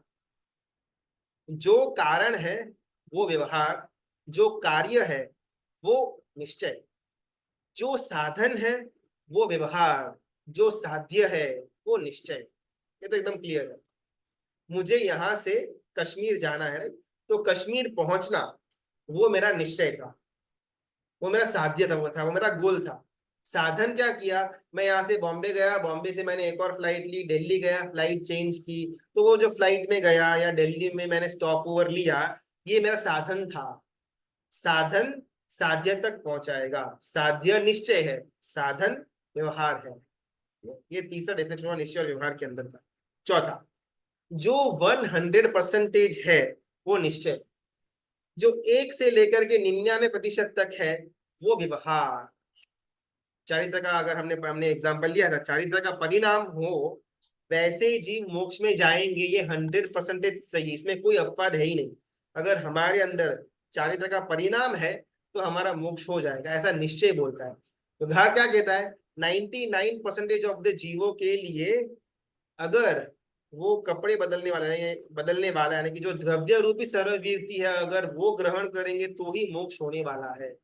जो कारण है वो व्यवहार, जो कार्य है वो निश्चय, जो साधन है वो व्यवहार, जो साध्य है वो निश्चय। ये तो एकदम क्लियर है। मुझे यहाँ से कश्मीर जाना है, तो कश्मीर पहुंचना वो मेरा निश्चय था, वो मेरा साध्य था, वो मेरा गोल था। साधन क्या किया, मैं यहाँ से बॉम्बे गया, बॉम्बे से मैंने एक और फ्लाइट ली, दिल्ली गया, फ्लाइट चेंज की, तो वो जो फ्लाइट में गया या दिल्ली में मैंने स्टॉप ओवर लिया, ये मेरा साधन था। साधन साध्य तक पहुंचाएगा, साध्य निश्चय है, साधन व्यवहार है। ये तीसरा डेफिनेशन हुआ निश्चय और व्यवहार के अंदर का। चौथा, जो 100% है वो निश्चय, जो 1 से लेकर के 99% तक है वो व्यवहार। चारित्र का अगर हमने हमने एग्जाम्पल लिया था, चारित्र का परिणाम हो वैसे जीव मोक्ष में जाएंगे, ये 100% सही, इसमें कोई अपवाद है ही नहीं। अगर हमारे अंदर चारित्र का परिणाम है तो हमारा मोक्ष हो जाएगा, ऐसा निश्चय बोलता है। व्यवहार क्या कहता है, 99% ऑफ द जीवों के लिए अगर वो कपड़े बदलने वाला यानी कि जो द्रव्य रूपी सर्ववीरती है, अगर वो ग्रहण करेंगे तो ही मोक्ष होने वाला है।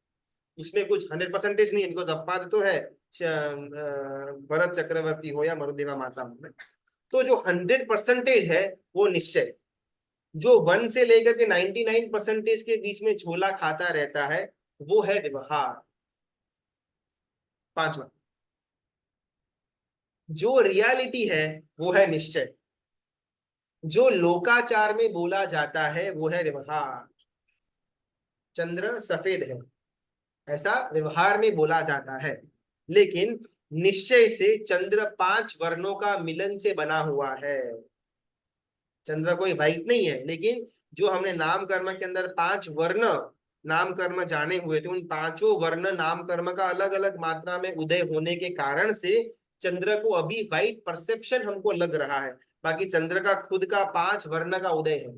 उसमें कुछ 100% नहीं है, बिकॉज अपवाद तो है, भरत चक्रवर्ती हो या मरुदेवा माता हो। तो जो 100% है वो निश्चय, जो 1 से लेकर के 99% के बीच में झोला खाता रहता है वो है व्यवहार। पांचवा, जो रियलिटी है वो है निश्चय, जो लोकाचार में बोला जाता है वो है व्यवहार। चंद्र सफेद है ऐसा व्यवहार में बोला जाता है, लेकिन निश्चय से चंद्र 5 वर्णों का मिलन से बना हुआ है। चंद्र कोई वाइट नहीं है, लेकिन जो हमने नाम कर्म के अंदर 5 वर्ण नाम कर्म जाने हुए थे, उन 5 वर्ण नाम कर्म का अलग अलग मात्रा में उदय होने के कारण से चंद्र को अभी वाइट परसेप्शन हमको लग रहा है, बाकी चंद्र का खुद का 5 वर्ण का उदय है,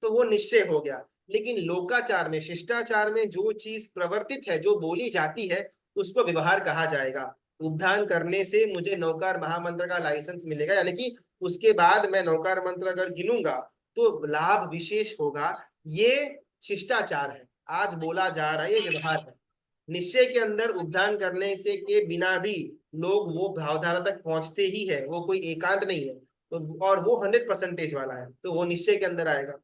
तो वो निश्चय हो गया। लेकिन लोकाचार में, शिष्टाचार में जो चीज प्रवर्तित है, जो बोली जाती है, उसको व्यवहार कहा जाएगा। उपदान करने से मुझे नौकार महामंत्र का लाइसेंस मिलेगा, यानी कि उसके बाद मैं नौकार मंत्र अगर गिनूंगा तो लाभ विशेष होगा, ये शिष्टाचार है, आज बोला जा रहा है, ये व्यवहार है। निश्चय के अंदर उपदान करने से के बिना भी लोग वो भावधारा तक पहुंचते ही है, वो कोई एकांत नहीं है, तो और वो 100% वाला है, तो वो निश्चय के अंदर आएगा।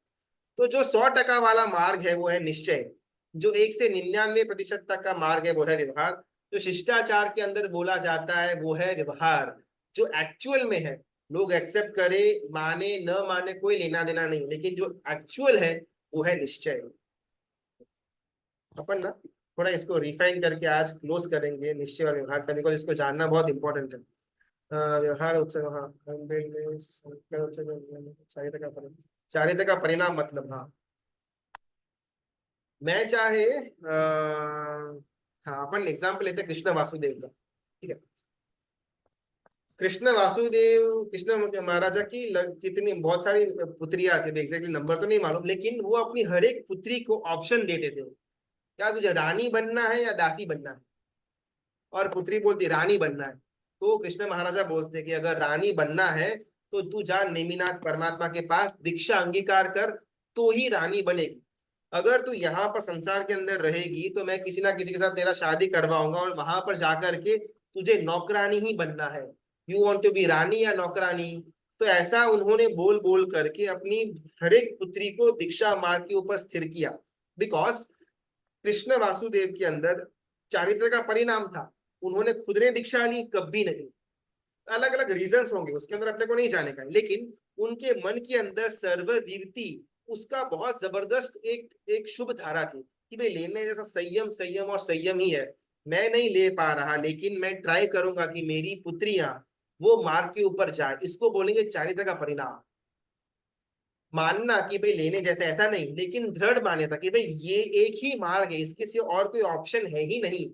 तो जो 100% वाला मार्ग है वो है निश्चय, जो 1 से 99% तक का मार्ग है वो है व्यवहार, जो शिष्टाचार के अंदर बोला जाता है वो है व्यवहार, जो एक्चुअल में है, लोग एक्सेप्ट करे माने न माने कोई लेना देना नहीं, लेकिन जो एक्चुअल है वो है निश्चय। अपन ना थोड़ा इसको रिफाइन करके आज क्लोज करेंगे निश्चय और व्यवहार का, बिकॉज इसको जानना बहुत इंपॉर्टेंट है। व्यवहार उत्सव, हाँ, चारित्र का परिणाम मतलब, हाँ, मैं चाहे हाँ, अपन एग्जाम्पल लेते हैं कृष्ण वासुदेव का। ठीक है, कृष्ण वासुदेव, कृष्ण महाराजा की कितनी बहुत सारी पुत्रियां थी, एग्जैक्टली नंबर तो नहीं मालूम, लेकिन वो अपनी हर एक पुत्री को ऑप्शन देते थे, क्या तुझे रानी बनना है या दासी बनना है, और पुत्री बोलती रानी बनना है। तो कृष्ण महाराजा बोलते कि अगर रानी बनना है तो तू जा नेमिनाथ परमात्मा के पास दीक्षा अंगीकार कर, तो ही रानी बनेगी। अगर तू यहाँ पर संसार के अंदर रहेगी तो मैं किसी ना किसी के साथ तेरा शादी करवाऊंगा, और वहां पर जाकर के तुझे नौकरानी ही बनना है। यू वॉन्ट टू बी रानी या नौकरानी? तो ऐसा उन्होंने बोल बोल करके अपनी हर एक पुत्री को दीक्षा मार्ग के ऊपर स्थिर किया, बिकॉज कृष्ण वासुदेव के अंदर चारित्र का परिणाम था। उन्होंने खुद ने दीक्षा ली? कभी नहीं। अलग अलग रीजंस होंगे, उसके अंदर अपने को नहीं जाने का है, लेकिन उनके मन के अंदर सर्ववीरती उसका बहुत जबरदस्त एक एक शुभ धारा थी कि भाई लेने जैसा संयम, संयम और संयम ही है। मैं नहीं ले पा रहा, लेकिन मैं ट्राई करूंगा कि मेरी पुत्रियां वो मार्ग के ऊपर जाए, इसको बोलेंगे चारित्र का परिणाम। मानना कि भाई लेने जैसे ऐसा नहीं, लेकिन दृढ़ मान्यता कि भाई ये एक ही मार्ग है, इसके सिवा और कोई ऑप्शन है ही नहीं,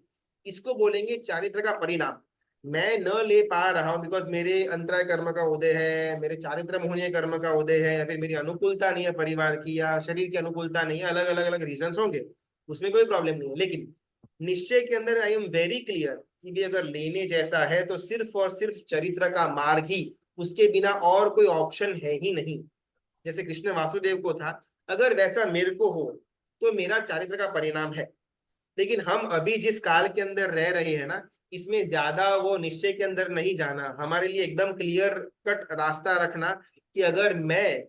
इसको बोलेंगे चारित्र का परिणाम। मैं न ले पा रहा हूं बिकॉज मेरे अंतराय कर्म का उदय है, मेरे चारित्र मोहनीय कर्म का उदय है, या फिर मेरी अनुकूलता नहीं है परिवार की, या शरीर की अनुकूलता नहीं है, अलग अलग अलग रीजन होंगे, उसमें कोई प्रॉब्लम नहीं है। लेकिन निश्चय के अंदर आई एम वेरी क्लियर कि भी अगर लेने जैसा है तो सिर्फ और सिर्फ चरित्र का मार्ग ही, उसके बिना और कोई ऑप्शन है ही नहीं। जैसे कृष्ण वासुदेव को था, अगर वैसा मेरे को हो तो मेरा चारित्र का परिणाम है। लेकिन हम अभी जिस काल के अंदर रह रहे हैं ना, इसमें ज्यादा वो निश्चय के अंदर नहीं जाना, हमारे लिए एकदम क्लियर कट रास्ता रखना कि अगर मैं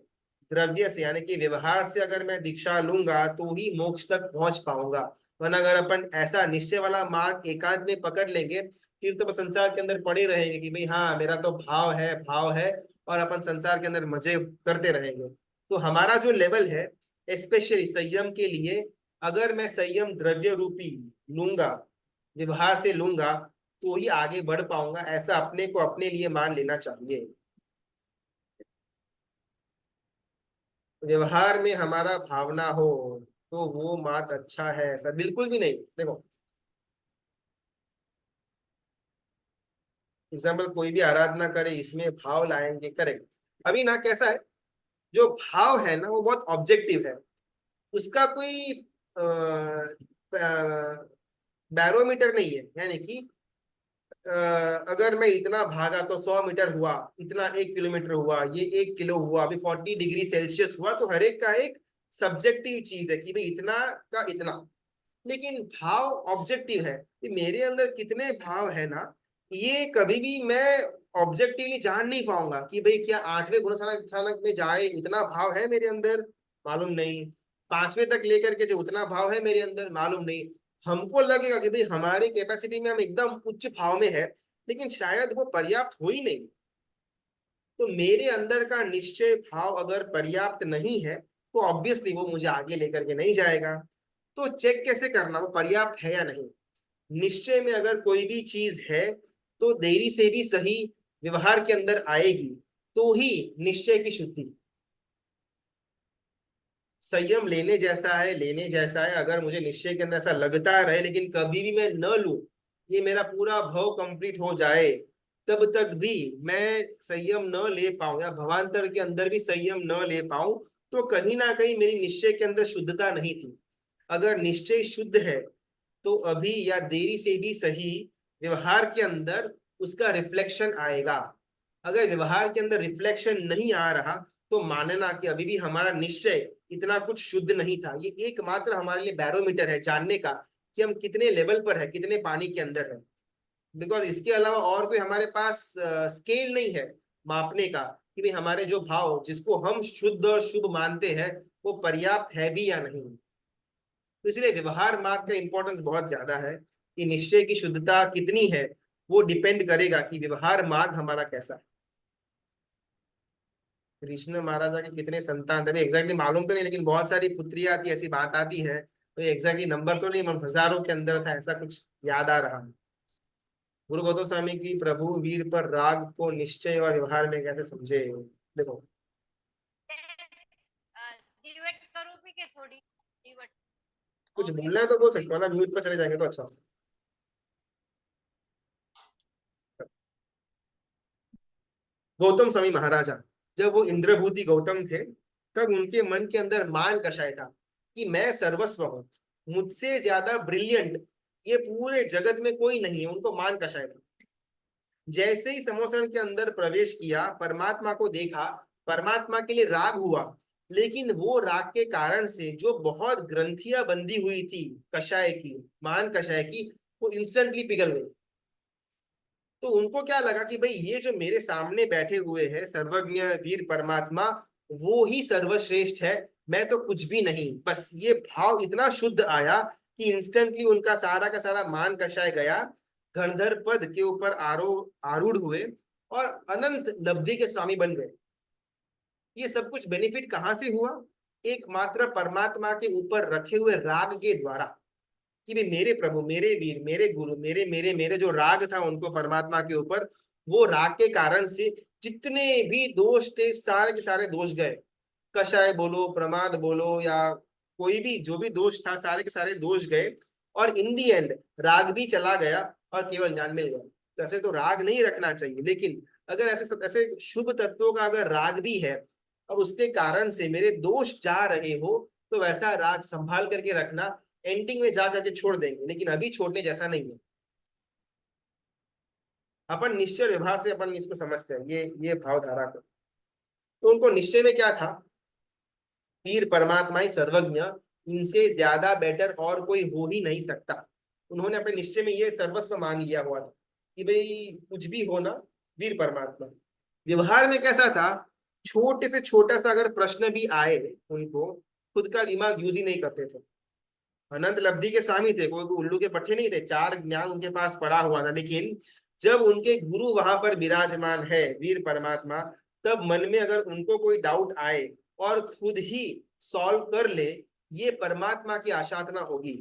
द्रव्य से यानी कि व्यवहार से अगर मैं दीक्षा लूंगा तो ही मोक्ष तक पहुंच पाऊंगा। वरना अगर अपन ऐसा निश्चय वाला मार्ग एकांत में पकड़ लेंगे, फिर तो संसार के अंदर पड़े रहेंगे कि भाई हाँ मेरा तो भाव है, भाव है, और अपन संसार के अंदर मजे करते रहेंगे। तो हमारा जो लेवल है स्पेशली संयम के लिए, अगर मैं संयम द्रव्य रूपी लूंगा, व्यवहार से लूंगा, तो ही आगे बढ़ पाऊंगा, ऐसा अपने को अपने लिए मान लेना चाहिए। व्यवहार में हमारा भावना हो तो वो मार्ग अच्छा है, ऐसा बिल्कुल भी नहीं। देखो एग्जाम्पल, कोई भी आराधना करे इसमें भाव लाएंगे, करेक्ट। अभी ना कैसा है, जो भाव है ना वो बहुत ऑब्जेक्टिव है, उसका कोई बैरोमीटर नहीं है। यानी कि अगर मैं इतना भागा तो 100 मीटर हुआ, इतना 1 किलोमीटर हुआ, ये 1 किलो हुआ, अभी 40 डिग्री सेल्सियस हुआ, तो हर एक का एक सब्जेक्टिव चीज है कि भाई इतना का इतना। लेकिन भाव ऑब्जेक्टिव है कि मेरे अंदर कितने भाव है ना, ये कभी भी मैं ऑब्जेक्टिवली जान नहीं पाऊंगा कि भाई क्या 8वें गुण स्थानक में जाए इतना भाव है मेरे अंदर, मालूम नहीं। 5वें तक लेकर के जो उतना भाव है मेरे अंदर, मालूम नहीं। हमको लगेगा कि भाई हमारी कैपेसिटी में हम एकदम उच्च भाव में है, लेकिन शायद वो पर्याप्त हो ही नहीं। तो मेरे अंदर का निश्चय भाव अगर पर्याप्त नहीं है तो ऑब्वियसली वो मुझे आगे लेकर के नहीं जाएगा। तो चेक कैसे करना वो पर्याप्त है या नहीं? निश्चय में अगर कोई भी चीज है तो देरी से भी सही व्यवहार के अंदर आएगी, तो ही निश्चय की शुद्धि। संयम लेने जैसा है, लेने जैसा है, अगर मुझे निश्चय के अंदर ऐसा लगता रहे लेकिन कभी भी मैं न लूं, ये मेरा पूरा भव कंप्लीट हो जाए तब तक भी मैं संयम न ले पाऊं, या भवांतर के अंदर भी संयम न ले पाऊं, तो कहीं ना कहीं मेरी निश्चय के अंदर शुद्धता नहीं थी। अगर निश्चय शुद्ध है तो अभी या देरी से भी सही व्यवहार के अंदर उसका रिफ्लेक्शन आएगा। अगर व्यवहार के अंदर रिफ्लेक्शन नहीं आ रहा तो मानना कि अभी भी हमारा निश्चय इतना कुछ शुद्ध नहीं था। ये एकमात्र हमारे लिए बैरोमीटर है जानने का कि हम कितने लेवल पर है, कितने पानी के अंदर है। बिकॉज इसके अलावा और कोई हमारे पास स्केल नहीं है मापने का कि भाई हमारे जो भाव जिसको हम शुद्ध और शुभ मानते हैं वो पर्याप्त है भी या नहीं। तो इसलिए व्यवहार मार्ग का इंपॉर्टेंस बहुत ज्यादा है कि निश्चय की शुद्धता कितनी है, वो डिपेंड करेगा कि व्यवहार मार्ग हमारा कैसा है। कृष्ण महाराजा के कितने संतान थे एग्जैक्टली मालूम तो नहीं, लेकिन बहुत सारी पुत्रियां थी, ऐसी बात आती है। तो एग्जैक्टली नंबर तो नहीं, हम हजारों के अंदर था, ऐसा कुछ याद आ रहा। गुरु गौतम स्वामी की प्रभु वीर पर राग को निश्चय और व्यवहार में कैसे समझे। देखो डिवाइड करो भी के थोड़ी डिवाइड कुछ बोलना है तो बोल सकते हो ना, म्यूट पर चले जाएंगे तो अच्छा। गौतम स्वामी महाराजा जब वो इंद्रभूति गौतम थे, तब उनके मन के अंदर मान कषाय था कि मैं सर्वस्व हूं, मुझसे ज्यादा ब्रिलियंट ये पूरे जगत में कोई नहीं है। उनको मान कषाय था। जैसे ही समोसन के अंदर प्रवेश किया, परमात्मा को देखा, परमात्मा के लिए राग हुआ, लेकिन वो राग के कारण से जो बहुत ग्रंथियां बंधी हुई थी कषाय की, मान कषाय की, वो इंस्टेंटली पिघल गई। तो उनको क्या लगा कि भाई ये जो मेरे सामने बैठे हुए हैं सर्वज्ञ वीर परमात्मा, वो ही सर्वश्रेष्ठ है, मैं तो कुछ भी नहीं। बस ये भाव इतना शुद्ध आया कि इंस्टेंटली उनका सारा का सारा मान कषाय गया, गंधर्व पद के ऊपर आरूढ़ हुए और अनंत लब्धि के स्वामी बन गए। ये सब कुछ बेनिफिट कहां से हुआ? एकमात्र परमात्मा के ऊपर रखे हुए राग के द्वारा, कि भाई मेरे प्रभु, मेरे वीर, मेरे गुरु, मेरे मेरे मेरे जो राग था उनको परमात्मा के ऊपर, वो राग के कारण से जितने भी दोष थे सारे के सारे दोष गए। कषाय बोलो, प्रमाद बोलो, या कोई भी जो भी दोष था, सारे के सारे दोष गए। और इन दी एंड राग भी चला गया और केवल ज्ञान मिल गया। तो ऐसे तो राग नहीं रखना चाहिए, लेकिन अगर ऐसे ऐसे शुभ तत्वों का अगर राग भी है और उसके कारण से मेरे दोष जा रहे हो, तो वैसा राग संभाल करके रखना, एंडिंग में जा करके छोड़ देंगे, लेकिन अभी छोड़ने जैसा नहीं है। अपन निश्चय व्यवहार से अपन इसको समझते हैं, ये भावधारा को। तो उनको निश्चय में क्या था? वीर परमात्मा ही सर्वज्ञ, इनसे ज्यादा बेटर और कोई हो ही नहीं सकता। उन्होंने अपने निश्चय में ये सर्वस्व मान लिया हुआ था कि भाई कुछ भी हो ना, वीर परमात्मा। व्यवहार में कैसा था? छोटे से छोटा सा अगर प्रश्न भी आए, उनको खुद का दिमाग यूज ही नहीं करते थे। अनंत लब्धि के स्वामी थे, कोई उल्लू के पट्टे नहीं थे, चार ज्ञान उनके पास पड़ा हुआ था। लेकिन जब उनके गुरु वहां पर विराजमान है वीर परमात्मा, तब मन में अगर उनको कोई डाउट आए और खुद ही सॉल्व कर ले, ये परमात्मा की आशाधना होगी।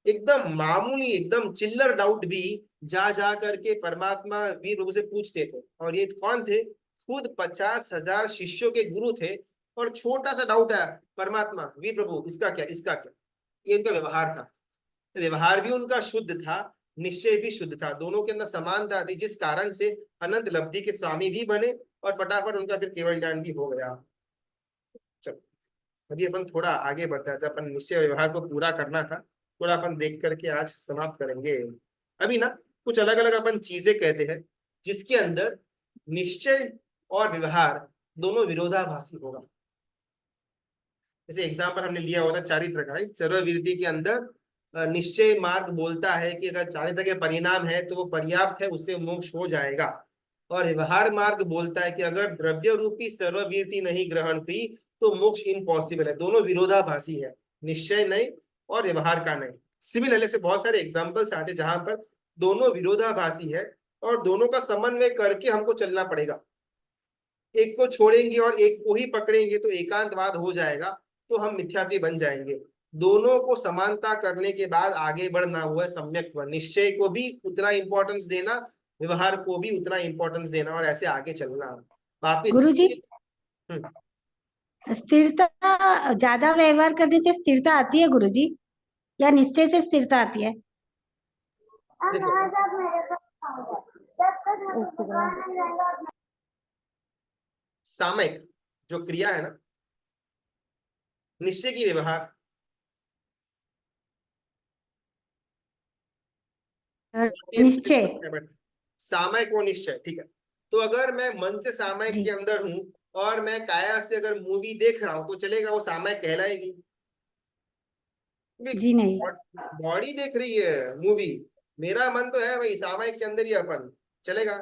एकदम मामूली, एकदम चिल्लर डाउट भी जा करके परमात्मा वीर प्रभु से पूछते थे। और ये कौन थे? खुद 50,000 शिष्यों के गुरु थे। और छोटा सा डाउट है, परमात्मा वीर प्रभु इसका क्या, इसका क्या। ये उनका व्यवहार था। व्यवहार भी उनका शुद्ध था, निश्चय भी शुद्ध था, दोनों के अंदर समानता थी, जिस कारण से अनंत लब्धि के स्वामी भी बने और फटाफट उनका फिर केवल ज्ञान भी हो गया। चलो अभी अपन थोड़ा आगे बढ़ते हैं। अपन निश्चय व्यवहार को पूरा करना था, थोड़ा अपन देख करके आज समाप्त करेंगे। अभी ना कुछ अलग अलग अपन चीजें कहते हैं जिसके अंदर निश्चय और व्यवहार दोनों विरोधाभासी होगा। जैसे एग्जाम्पल हमने लिया हुआ था चारित्र का, सर्ववीरति के अंदर निश्चय मार्ग बोलता है कि अगर चारित्र के परिणाम है तो वो पर्याप्त है, उससे मोक्ष हो जाएगा। और व्यवहार मार्ग बोलता है कि अगर द्रव्य रूपी सर्ववीरति नहीं ग्रहण की तो मोक्ष इम्पॉसिबल है। दोनों विरोधाभासी है, निश्चय नहीं और व्यवहार का नहीं। सिमिलरली से बहुत सारे एग्जाम्पल्स आते हैं जहां पर दोनों विरोधाभासी है और दोनों का समन्वय करके हमको चलना पड़ेगा। एक को छोड़ेंगे और एक को ही पकड़ेंगे तो एकांतवाद हो जाएगा, तो हम मिथ्यात्वी बन जाएंगे। दोनों को समानता करने के बाद आगे बढ़ना हुआ सम्यक्त्व। निश्चय को भी उतना इंपॉर्टेंस देना, व्यवहार को भी उतना इंपॉर्टेंस देना, और ऐसे आगे चलना। वापिस गुरुजी, स्थिरता, ज्यादा व्यवहार करने से स्थिरता आती है गुरुजी, या निश्चय से स्थिरता आती है? सामयिक जो क्रिया है ना, निश्चय की व्यवहार, निश्चय, सामयिक वो निश्चय, ठीक है। तो अगर मैं मन से सामयिक जी के अंदर हूं और मैं काया से अगर मूवी देख रहा हूं तो चलेगा, वो सामयिक कहलाएगी? जी नहीं, बॉडी देख रही है मूवी, मेरा मन तो है भाई सामयिक के अंदर ही, अपन चलेगा?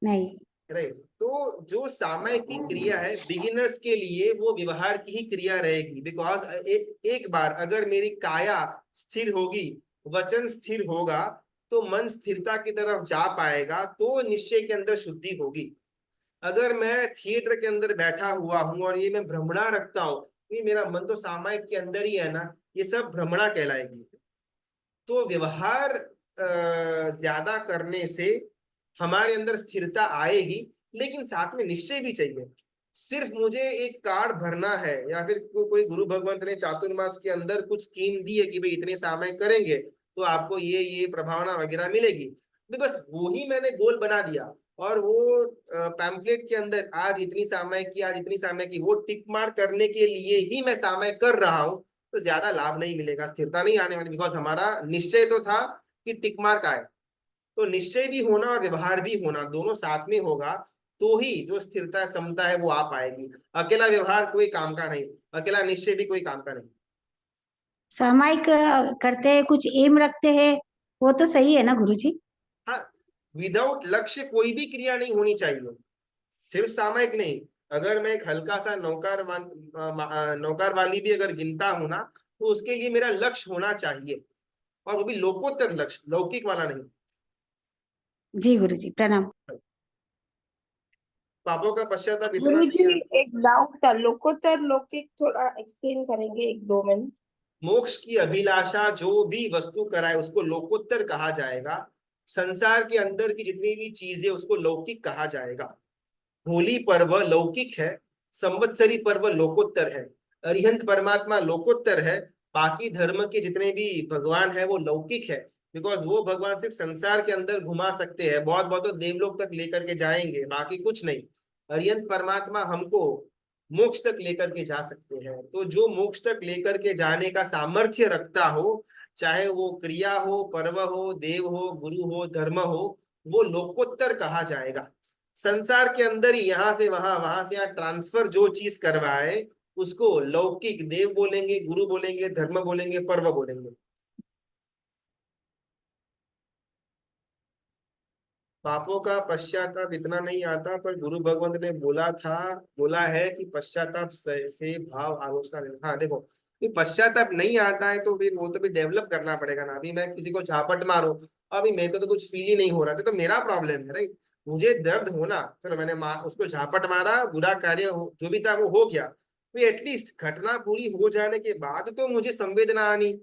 नहीं। राइट। तो जो सामयिक की क्रिया है बिगिनर्स के लिए, वो व्यवहार की ही क्रिया रहेगी। बिकॉज एक बार अगर मेरी काया स्थिर होगी, वचन स्थिर होगा, तो मन स्थिरता की तरफ जा पाएगा, तो निश्चय के अंदर शुद्धि होगी। अगर मैं थिएटर के अंदर बैठा हुआ हूं और ये मैं भ्रमणा रखता हूँ, ये मेरा मन तो सामयिक के अंदर ही है ना, ये सब भ्रमणा कहलाएगी। तो व्यवहार ज्यादा करने से हमारे अंदर स्थिरता आएगी, लेकिन साथ में निश्चय भी चाहिए। सिर्फ मुझे एक कार्ड भरना है या फिर कोई गुरु भगवंत ने चातुर्मास के अंदर कुछ स्कीम दी है कि भाई इतने सामय करेंगे तो आपको ये प्रभावना वगैरह मिलेगी, तो बस वो ही मैंने गोल बना दिया और वो पैम्फलेट के अंदर आज इतनी सामय की, आज इतनी सामय की, वो टिक मार्क करने के लिए ही मैं सामय कर रहा हूँ, तो ज्यादा लाभ नहीं मिलेगा, स्थिरता नहीं आने वाली। बिकॉज हमारा निश्चय तो था कि टिक मार्क आए, तो निश्चय भी होना और व्यवहार भी होना दोनों साथ में होगा तो ही जो स्थिरता समता है वो आ पाएगी। अकेला व्यवहार कोई काम का नहीं, अकेला निश्चय भी कोई काम का नहीं। सामायिक करते हैं, कुछ एम रखते हैं, वो तो सही है ना गुरुजी? हाँ, विदाउट लक्ष्य कोई भी क्रिया नहीं होनी चाहिए, सिर्फ सामयिक नहीं। अगर मैं एक हल्का सा नौकार वाली भी अगर गिनता हूं ना, तो उसके लिए मेरा लक्ष्य होना चाहिए, और वो भी लोकोत्तर लक्ष्य, लौकिक वाला नहीं। जी गुरुजी, प्रणाम। पापों का पश्चाताप इतना गुरुजी, नहीं है। एक डाउट था, लोकोत्तर लौकिक थोड़ा एक्सप्लेन करेंगे 1-2 मिनट? मोक्ष की अभिलाषा जो भी वस्तु कराए उसको लोकोत्तर कहा जाएगा। संसार के अंदर की जितनी भी चीजें उसको लौकिक कहा जाएगा। होली पर्व लौकिक है, संवत्सरी पर्व लोकोत्तर है, अरिहंत परमात्मा लोकोत्तर है, बाकी धर्म के जितने भी भगवान है वो लौकिक है। बिकॉज वो भगवान सिर्फ संसार के अंदर घुमा सकते हैं, बहुत बहुत तो देवलोक तक लेकर के जाएंगे, बाकी कुछ नहीं। अरिहंत परमात्मा हमको मोक्ष तक लेकर के जा सकते हैं। तो जो मोक्ष तक लेकर के जाने का सामर्थ्य रखता हो, चाहे वो क्रिया हो, पर्व हो, देव हो, गुरु हो, धर्म हो, वो लोकोत्तर कहा जाएगा। संसार के अंदर ही यहां से वहां, वहां से यहाँ ट्रांसफर जो चीज करवाए उसको लौकिक देव बोलेंगे, गुरु बोलेंगे, धर्म बोलेंगे, पर्व बोलेंगे। पापों का पश्चाताप इतना नहीं आता, पर गुरु भगवंत ने बोला था, बोला है कि पश्चाताप से भाव आलोचना लेना। हाँ देखो, ये पश्चाताप नहीं आता है तो फिर वो तो भी डेवलप करना पड़ेगा ना। अभी मैं किसी को झापट मारूं, अभी मेरे को तो कुछ फील ही नहीं हो रहा था, तो मेरा प्रॉब्लम है, राइट। मुझे दर्द होना, चलो मैंने उसको झापट मारा, बुरा कार्य जो भी था वो हो गया, तो एटलीस्ट घटना पूरी हो जाने के बाद तो मुझे संवेदना आनी।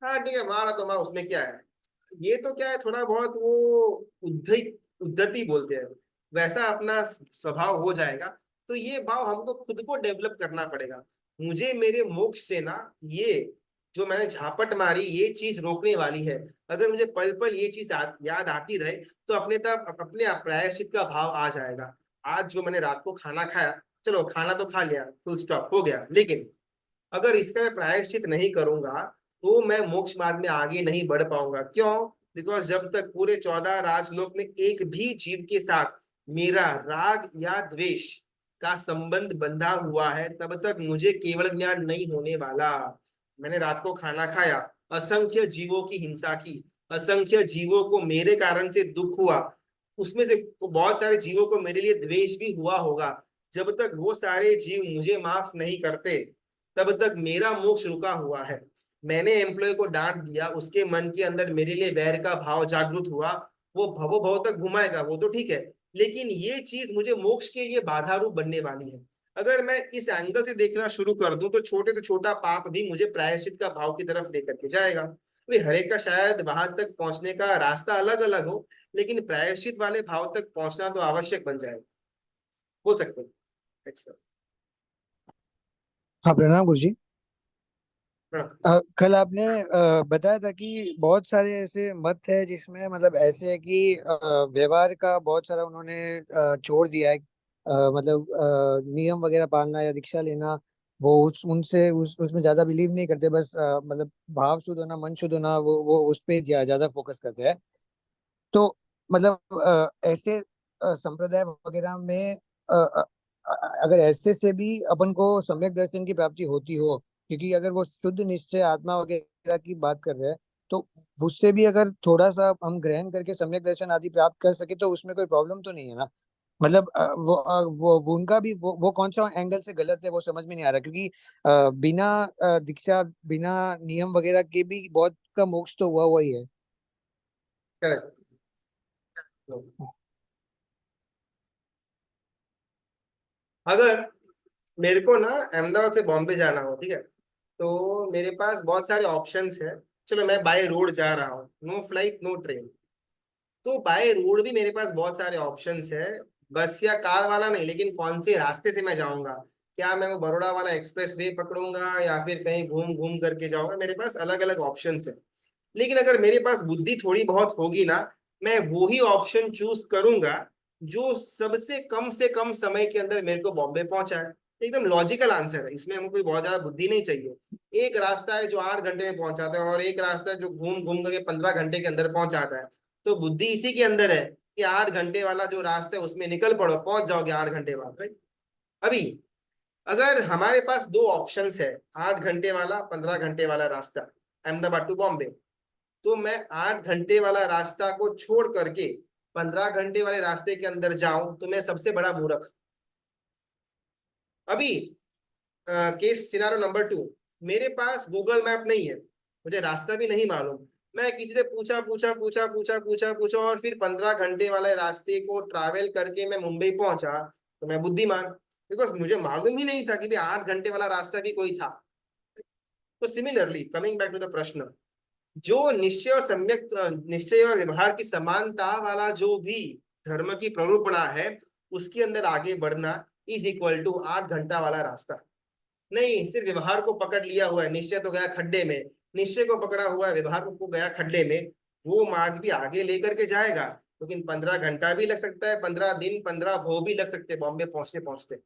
हाँ ठीक है, मारा तो मारा, उसमें क्या है। ये तो क्या है, थोड़ा बहुत वो उद्धति बोलते हैं, वैसा अपना स्वभाव हो जाएगा। तो ये भाव हमको खुद को डेवलप करना पड़ेगा। मुझे मेरे मोक्ष से ना, ये जो मैंने झापट मारी ये चीज रोकने वाली है। अगर मुझे पल पल ये चीज याद आती रहे तो अपने आप प्रायश्चित का भाव आ जाएगा। आज जो मैंने रात को खाना खाया, चलो खाना तो खा लिया, फुल स्टॉप हो गया, लेकिन अगर इसका मैं प्रायश्चित नहीं करूंगा तो मैं मोक्ष मार्ग में आगे नहीं बढ़ पाऊंगा। क्यों? बिकॉज जब तक पूरे 14 राजलोक में एक भी जीव के साथ मेरा राग या द्वेष का संबंध बंधा हुआ है, तब तक मुझे केवल ज्ञान नहीं होने वाला। मैंने रात को खाना खाया, असंख्य जीवों की हिंसा की, असंख्य जीवों को मेरे कारण से दुख हुआ, उसमें से बहुत सारे जीवों को मेरे लिए द्वेष भी हुआ होगा। जब तक वो सारे जीव मुझे माफ नहीं करते तब तक मेरा मोक्ष रुका हुआ है। मैंने एम्प्लॉय को डांट दिया, उसके मन के अंदर मेरे लिए वैर का भाव जागृत हुआ, वो भवो भव तक घुमाएगा, वो तो ठीक है, लेकिन ये चीज मुझे मोक्ष के लिए बाधा रूप बनने वाली है। अगर मैं इस एंगल से देखना शुरू कर दूं तो छोटे से छोटा पाप भी मुझे प्रायश्चित का भाव की तरफ लेकर के जाएगा। भाई हर एक का शायद वहां तक पहुंचने का रास्ता अलग अलग हो, लेकिन प्रायश्चित वाले भाव तक पहुंचना तो आवश्यक बन जाएगा, हो सकते हैं। Excellent. हाँ, प्रणाम गुरुजी। हाँ। कल आपने बताया था कि बहुत सारे ऐसे मत है जिसमें मतलब ऐसे है कि व्यवहार का बहुत सारा उन्होंने छोड़ दिया है। मतलब नियम वगैरह पालना या दीक्षा लेना, वो उसमें ज्यादा बिलीव नहीं करते। बस मतलब भाव शुद्ध होना, मन शुद्ध होना, वो उस पे ज्यादा फोकस करते हैं। तो मतलब ऐसे संप्रदाय वगैरह में अगर ऐसे से भी अपन को सम्यक दर्शन की प्राप्ति होती हो, क्योंकि अगर वो शुद्ध निश्चय आत्मा वगैरह की बात कर रहे हैं, तो उससे भी अगर थोड़ा सा हम ग्रहण करके सम्यक दर्शन आदि प्राप्त कर सके तो उसमें कोई प्रॉब्लम तो नहीं है ना? मतलब वो उनका भी वो कौन सा एंगल से गलत है वो समझ में नहीं आ रहा, क्योंकि बिना दीक्षा, बिना नियम वगैरह के भी बहुत का मोक्ष तो हुआ हुआ ही है। करेक्ट। अगर मेरे को ना अहमदाबाद से बॉम्बे जाना हो, ठीक है, तो मेरे पास बहुत सारे ऑप्शंस है। चलो मैं बाय रोड जा रहा हूँ, नो फ्लाइट नो ट्रेन, तो बाय रोड भी मेरे पास बहुत सारे ऑप्शंस है। बस या कार वाला नहीं, लेकिन कौन से रास्ते से मैं जाऊंगा, क्या मैं वो बड़ौदा वाला एक्सप्रेस वे पकड़ूंगा या फिर कहीं घूम घूम करके जाऊंगा, मेरे पास अलग अलग ऑप्शंस है। लेकिन अगर मेरे पास बुद्धि थोड़ी बहुत होगी ना, मैं वो ही ऑप्शन चूज करूंगा जो सबसे कम से कम समय के अंदर मेरे को बॉम्बे पहुंचाए। एकदम लॉजिकल आंसर है, इसमें हमको कोई बहुत ज्यादा बुद्धि नहीं चाहिए। एक रास्ता है जो 8 घंटे में पहुंचाता है और एक रास्ता है जो घूम घूम करके 15 घंटे के अंदर पहुंचाता है। तो बुद्धि इसी के अंदर है कि 8 घंटे वाला जो रास्ता है उसमें निकल पड़ो, पहुंच जाओगे 8 घंटे बाद भाई। अभी अगर हमारे पास दो ऑप्शंस है, 8 घंटे वाला 15 घंटे वाला रास्ता, अहमदाबाद टू बॉम्बे, तो मैं 8 घंटे वाला रास्ता को छोड़ करके 15 घंटे वाले रास्ते के अंदर जाऊं तो मैं सबसे बड़ा मूर्ख। अभी केस सिनारो नंबर 2, मेरे पास गूगल मैप नहीं है, मुझे रास्ता भी नहीं मालूम, मैं किसी से पूछा पूछा पूछा पूछा पूछा पूछा और फिर 15 घंटे वाले रास्ते को ट्रैवल करके मैं मुंबई पहुंचा, तो मैं बुद्धिमान, बिकॉज मुझे मालूम ही नहीं था कि भी 8 घंटे वाला रास्ता भी कोई था। तो similarly coming back to the प्रश्न, जो निश्चय और सम्यक निश्चय और व्यवहार की समानता वाला जो भी धर्म की प्ररूपणा है, उसके अंदर आगे बढ़ना इज इक्वल टू 8 घंटा वाला रास्ता। नहीं, सिर्फ व्यवहार को पकड़ लिया हुआ है, निश्चय तो गया खड्डे में, निश्चय को पकड़ा हुआ है, व्यवहार को गया खड्डे में, वो मार्ग भी आगे लेकर के जाएगा, लेकिन 15 घंटा भी लग सकता है, 15 दिन 15 भोग भी लग सकते हैं बॉम्बे पहुंचते पहुंचते।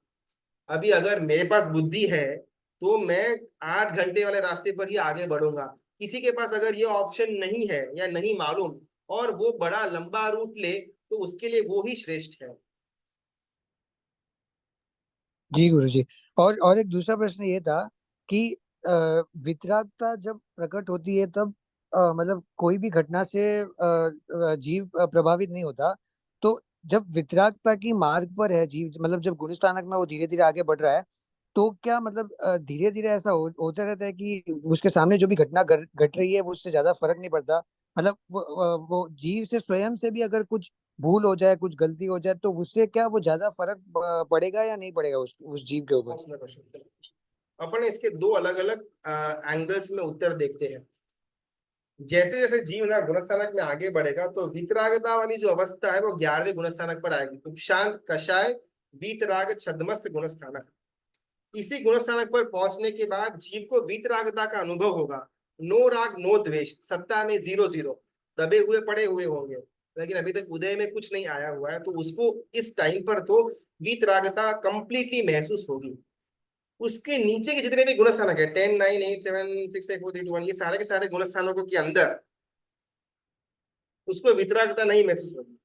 अभी अगर मेरे पास बुद्धि है तो मैं 8 घंटे वाले रास्ते पर ही आगे बढ़ूंगा। किसी के पास अगर ये ऑप्शन नहीं है या नहीं मालूम और वो बड़ा लंबा रूट ले, तो उसके लिए वो ही श्रेष्ठ है। जी गुरुजी। और एक दूसरा प्रश्न ये था कि वितरागता जब प्रकट होती है तब मतलब कोई भी घटना से जीव प्रभावित नहीं होता। तो जब वितरागता की मार्ग पर है जीव, मतलब जब गुण स्थानक में वो धीरे धीरे आगे बढ़ रहा है, तो क्या मतलब धीरे धीरे ऐसा होता रहता है कि उसके सामने जो भी घटना घट रही है वो उससे ज्यादा फर्क नहीं पड़ता? मतलब वो जीव से स्वयं से भी अगर कुछ भूल हो जाए, कुछ गलती हो जाए, तो उससे क्या वो ज्यादा फर्क पड़ेगा या नहीं पड़ेगा उस जीव के ऊपर? अपन इसके दो अलग अलग एंगल्स में उत्तर देखते हैं। जैसे जैसे जीव ना गुणस्थानक में आगे बढ़ेगा तो वितरागता वाली जो अवस्था है वो 11वें गुणस्थानक पर आएगी, उपशांत कषाय वीतराग छद्मस्त गुणस्थानक। इसी गुणस्थानक पर पहुंचने के बाद जीव को वीतरागता का अनुभव होगा, नो राग नो द्वेष, सत्ता में 0 0, दबे हुए पड़े हुए होंगे, लेकिन अभी तक उदय में कुछ नहीं आया हुआ है, तो उसको इस टाइम पर तो वीतरागता कंप्लीटली महसूस होगी। उसके नीचे के जितने भी गुणस्थानक है 10 9 8 7 6 5 4 3 2 1, ये सारे के सारे गुणस्थानकों के अंदर उसको वितरागता नहीं महसूस होगी।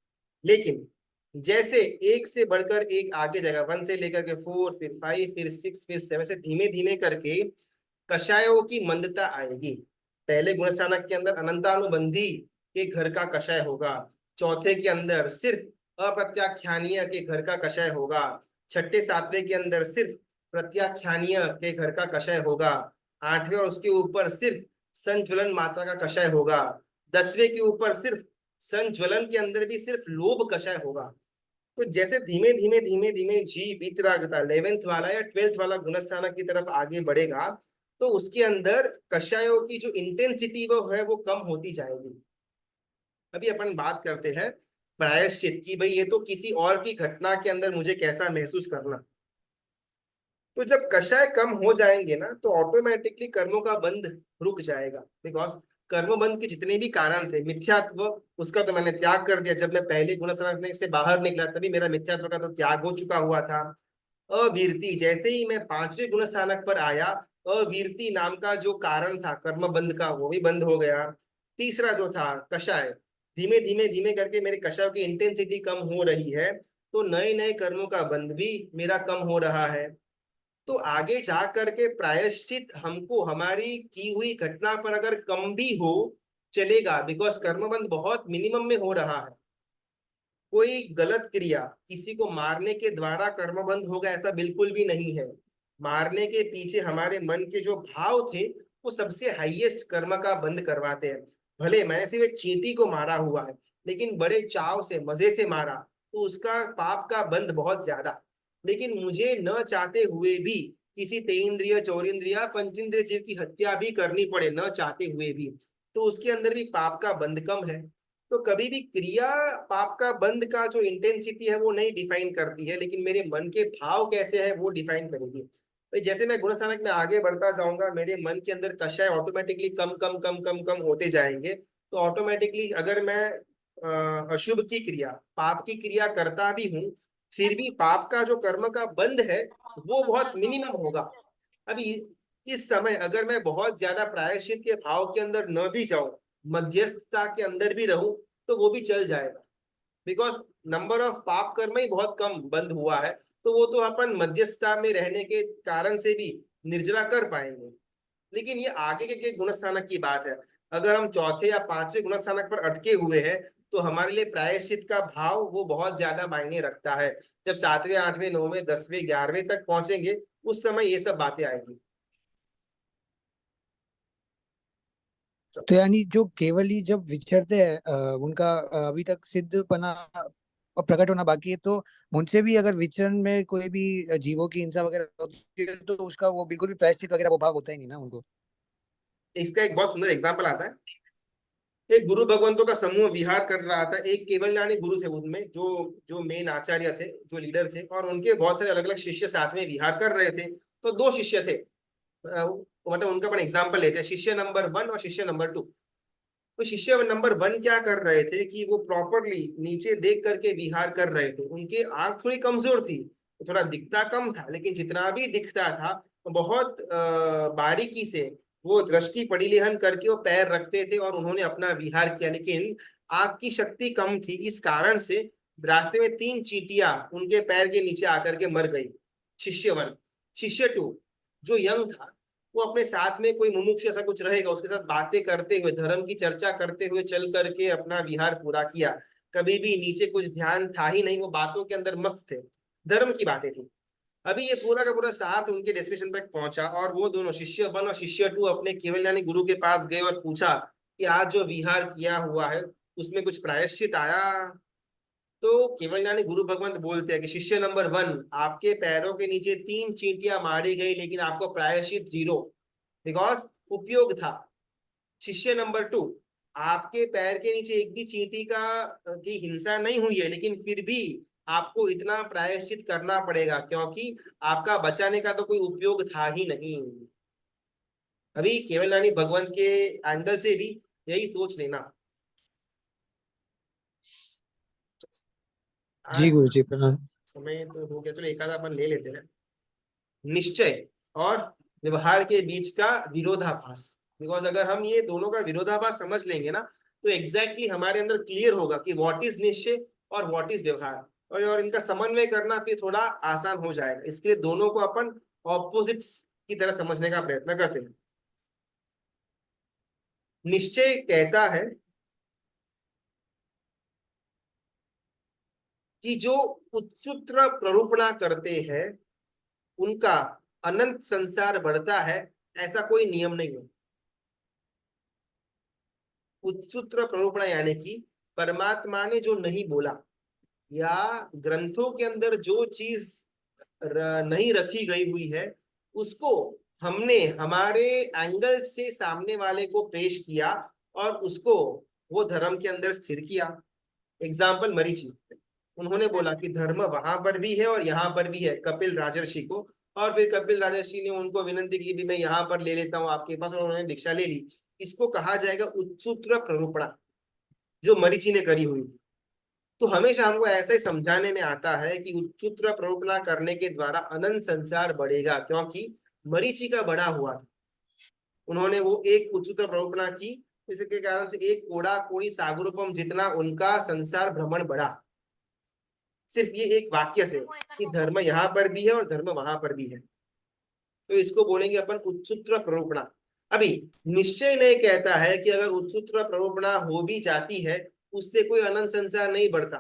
लेकिन जैसे एक से बढ़कर एक आगे जाएगा, 1 से लेकर के 4 फिर 5 फिर 6 फिर 7, से धीमे धीमे करके कषायों की मंदता आएगी। पहले गुणस्थानक के अंदर अनंतानुबंधी के घर का कषाय होगा, चौथे के अंदर सिर्फ अप्रत्याख्यानीय के घर का कषाय होगा, छठे सातवें के अंदर सिर्फ प्रत्याख्यानीय के घर का कषाय होगा, आठवें और उसके ऊपर सिर्फ संज्वलन मात्रा का कषाय होगा, 10वें के ऊपर सिर्फ संज्वलन के अंदर भी सिर्फ लोभ कषाय होगा। तो जैसे धीमे धीमे धीमे धीमे जी वितरागता 11th वाला या 12th वाला गुणस्थानक की तरफ आगे बढ़ेगा, तो उसके अंदर कषायों की जो इंटेंसिटी वो है वो कम होती जाएगी। अभी अपन बात करते हैं प्रायश्चित की, भाई ये तो किसी और की घटना के अंदर मुझे कैसा महसूस करना। तो जब कषाय कम हो जाएंगे ना तो ऑटोमेटिकली कर्मों का बंध रुक जाएगा, बिकॉज कर्म बंध के जितने भी कारण थे, मिथ्यात्व उसका तो मैंने त्याग कर दिया, जब मैं पहले गुणस्थानक से बाहर निकला तभी मेरा मिथ्यात्व का तो त्याग हो चुका हुआ था। अवीरति, जैसे ही मैं 5वें गुणस्थानक पर आया, अवीरति नाम का जो कारण था कर्म बंध का वो भी बंद हो गया। तीसरा जो था कषाय, धीमे धीमे धीमे करके मेरे कषाय की इंटेंसिटी कम हो रही है, तो नए नए कर्मों का बंध भी मेरा कम हो रहा है। तो आगे जा करके प्रायश्चित हमको हमारी की हुई घटना पर अगर कम भी हो चलेगा, बिकॉज कर्मबंध बहुत मिनिमम में हो रहा है। कोई गलत क्रिया, किसी को मारने के द्वारा कर्मबंध होगा ऐसा बिल्कुल भी नहीं है। मारने के पीछे हमारे मन के जो भाव थे वो सबसे हाईएस्ट कर्म का बंध करवाते हैं। भले मैंने सिर्फ एक चींटी को मारा हुआ है, लेकिन बड़े चाव से मजे से मारा, तो उसका पाप का बंध बहुत ज्यादा। लेकिन मुझे न चाहते हुए भी किसी तेंद्रिय, चौरिंद्रिय, पंचेंद्रिय जीव की हत्या भी करनी पड़े न चाहते हुए भी, तो उसके अंदर भी पाप का बंध कम है। तो कभी भी क्रिया पाप का बंध का जो इंटेंसिटी है वो नहीं डिफाइन करती है, लेकिन मेरे मन के भाव कैसे है वो डिफाइन करेगी। तो जैसे मैं गुणस्थानक में आगे बढ़ता जाऊंगा, मेरे मन के अंदर कषाय ऑटोमेटिकली कम कम कम कम कम होते जाएंगे। तो ऑटोमेटिकली अगर मैं अशुभ की क्रिया, पाप की क्रिया करता भी हूँ, फिर भी पाप का जो कर्म का बंध है वो बहुत मिनिमम होगा। अभी इस समय अगर मैं बहुत ज्यादा प्रायश्चित के भाव के अंदर न भी जाऊं, मध्यस्थता के अंदर भी रहूं, तो वो भी चल जाएगा, बिकॉज नंबर ऑफ पाप कर्म ही बहुत कम बंद हुआ है। तो वो तो अपन मध्यस्थता में रहने के कारण से भी निर्जरा कर पाएंगे। लेकिन ये आगे के गुणस्थानक की बात है। अगर हम चौथे या पांचवें गुणस्थानक पर अटके हुए हैं, तो हमारे लिए प्रायश्चित का भाव वो बहुत ज्यादा मायने रखता है। जब सातवें, आठवें, नौवें, 10वें, 11वें तक पहुंचेंगे, उस समय ये सब बातें आएंगी। तो यानी जो केवली जब विचरते हैं उनका अभी तक सिद्धपना और प्रकट होना बाकी है, तो उनसे भी अगर विचरण में कोई भी जीवों की हिंसा वगैरह होती है, तो उसका वो बिल्कुल भी प्रायश्चित वगैरह वो भाव होता ही नहीं ना उनको। इसका एक बहुत सुंदर एग्जाम्पल आता है। एक गुरु भगवंतों का समूह विहार कर रहा था। एक केवलयानी गुरु थे, उनमें जो जो मेन आचार्य थे, जो लीडर थे, और उनके बहुत सारे अलग अलग शिष्य साथ में विहार कर रहे थे। तो दो शिष्य थे, मतलब उनका अपन एग्जाम्पल लेते हैं, शिष्य नंबर 1 और शिष्य नंबर 2। तो शिष्य नंबर 1 क्या कर रहे थे कि वो प्रॉपरली नीचे देख करके विहार कर रहे थे। उनकी आंख थोड़ी कमजोर थी, तो थोड़ा दिखता कम था, लेकिन जितना भी दिखता था तो बहुत बारीकी से वो दृष्टि परिलेहन करके वो पैर रखते थे और उन्होंने अपना विहार किया। लेकिन आंख की शक्ति कम थी, इस कारण से रास्ते में 3 चींटियां उनके पैर के नीचे आकर के मर गई। शिष्य 1। शिष्य 2 जो यंग था, वो अपने साथ में कोई मुमुक्षु ऐसा कुछ रहेगा, उसके साथ बातें करते हुए, धर्म की चर्चा करते हुए चल करके अपना विहार पूरा किया। कभी भी नीचे कुछ ध्यान था ही नहीं, वो बातों के अंदर मस्त थे, धर्म की बातें थी। अभी ये पूरा का पूरा साथ उनके डेस्टिनेशन तक पहुंचा, और वो दोनों शिष्य 1 और शिष्य 2 अपने केवलयानी गुरु के पास गए और पूछा कि आज जो विहार किया हुआ है उसमें कुछ प्रायश्चित आया। तो केवलयानी गुरु भगवंत बोलते हैं कि शिष्य नंबर 1, आपके पैरों के नीचे 3 चींटियां मारी गई, लेकिन आपको प्रायश्चित 0, बिकॉज उपयोग था। शिष्य नंबर 2, आपके पैर के नीचे एक भी चींटी की हिंसा नहीं हुई है, लेकिन फिर भी आपको इतना प्रायश्चित करना पड़ेगा, क्योंकि आपका बचाने का तो कोई उपयोग था ही नहीं। अभी केवलयानी भगवंत के एंगल से भी यही सोच लेना। जी आज गुरु जी, प्रणाम। समय तो हो गया, चलो एक आधा अपन ले लेते हैं। निश्चय और व्यवहार के बीच का विरोधाभास। बिकॉज अगर हम ये दोनों का विरोधाभास समझ लेंगे ना, तो एग्जैक्टली हमारे अंदर क्लियर होगा कि व्हाट इज निश्चय और व्हाट इज व्यवहार, और इनका समन्वय करना फिर थोड़ा आसान हो जाएगा। इसके लिए दोनों को अपन ऑपोजिट्स की तरह समझने का प्रयत्न करते हैं। निश्चय कहता है कि जो उत्सूत्र प्ररूपणा करते हैं उनका अनंत संसार बढ़ता है, ऐसा कोई नियम नहीं है। उत्सूत्र प्ररूपणा यानी कि परमात्मा ने जो नहीं बोला, या ग्रंथों के अंदर जो चीज नहीं रखी गई हुई है, उसको हमने हमारे एंगल से सामने वाले को पेश किया और उसको वो धर्म के अंदर स्थिर किया। एग्जाम्पल मरीचि, उन्होंने बोला कि धर्म वहां पर भी है और यहाँ पर भी है, कपिल राजर्षि को। और फिर कपिल राजर्षि ने उनको विनंती की भी मैं यहाँ पर ले लेता हूँ आपके पास, और उन्होंने दीक्षा ले ली। इसको कहा जाएगा उत्सूत्र प्ररूपणा, जो मरीचि ने करी हुई थी। तो हमेशा हमको ऐसा ही समझाने में आता है कि उत्सूत्र प्ररूपणा करने के द्वारा अनंत संसार बढ़ेगा, क्योंकि मरीचि का बढ़ा हुआ था। उन्होंने वो एक उत्सूत्र प्ररूपणा की, इसके कारण से एक कोड़ा कोड़ी सागरूपम जितना उनका संसार भ्रमण बढ़ा, सिर्फ ये एक वाक्य से कि धर्म यहाँ पर भी है और धर्म वहां पर भी है। तो इसको बोलेंगे अपन उत्सूत्र प्ररूपणा। अभी निश्चय नहीं कहता है कि अगर उत्सूत्र प्ररूपणा हो भी जाती है, उससे कोई अनंत संसार नहीं बढ़ता।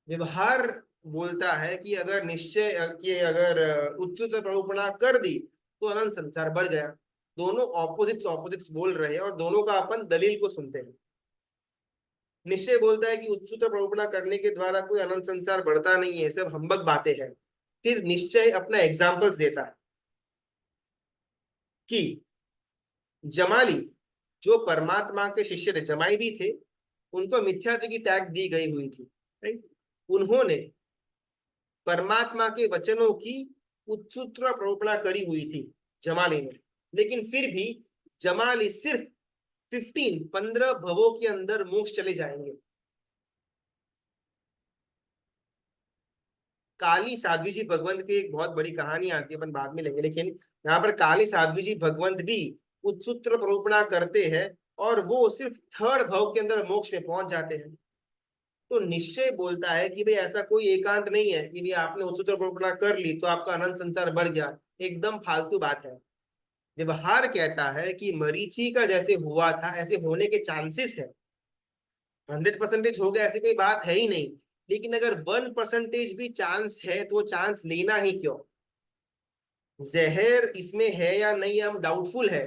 व्यवहार बोलता है कि अगर निश्चय कि अगर उत्सूत्र प्ररूपणा कर दी तो अनंत संसार बढ़ गया। दोनों ऑपोजिट्स बोल रहे हैं और दोनों का अपन दलील को सुनते हैं। निश्चय बोलता है कि उत्सूत्र प्ररूपणा करने के द्वारा कोई अनंत संसार बढ़ता नहीं है, सब हम्बक बातें हैं। फिर निश्चय अपना एग्जाम्पल्स देता है कि जमाली जो परमात्मा के शिष्य थे, जमाई भी थे, उनको मिथ्यात्व की टैग दी गई हुई थी, राइट। उन्होंने परमात्मा के वचनों की उत्सूत्र प्रोपणा करी हुई थी जमाली ने, लेकिन फिर भी जमाली सिर्फ 15 भवों के अंदर मोक्ष चले जाएंगे। काली साध्वी जी भगवंत की एक बहुत बड़ी कहानी आती है, अपन बाद में लेंगे, लेकिन यहाँ पर काली साध्वी जी भगवंत भी उत्सूत्र प्रोपणा करते हैं और वो सिर्फ 3rd भव के अंदर मोक्ष में पहुंच जाते हैं। तो निश्चय बोलता है कि भाई ऐसा कोई एकांत नहीं है कि भाई आपने उत्सूत्र प्रोपणा कर ली तो आपका अनंत संसार बढ़ गया, एकदम फालतू बात है। व्यवहार कहता है कि मरीचि का जैसे हुआ था ऐसे होने के चांसेस है, 100% हो गया ऐसी कोई बात है ही नहीं, लेकिन अगर 1% भी चांस है तो वो चांस लेना ही क्यों? जहर इसमें है या नहीं हम डाउटफुल है,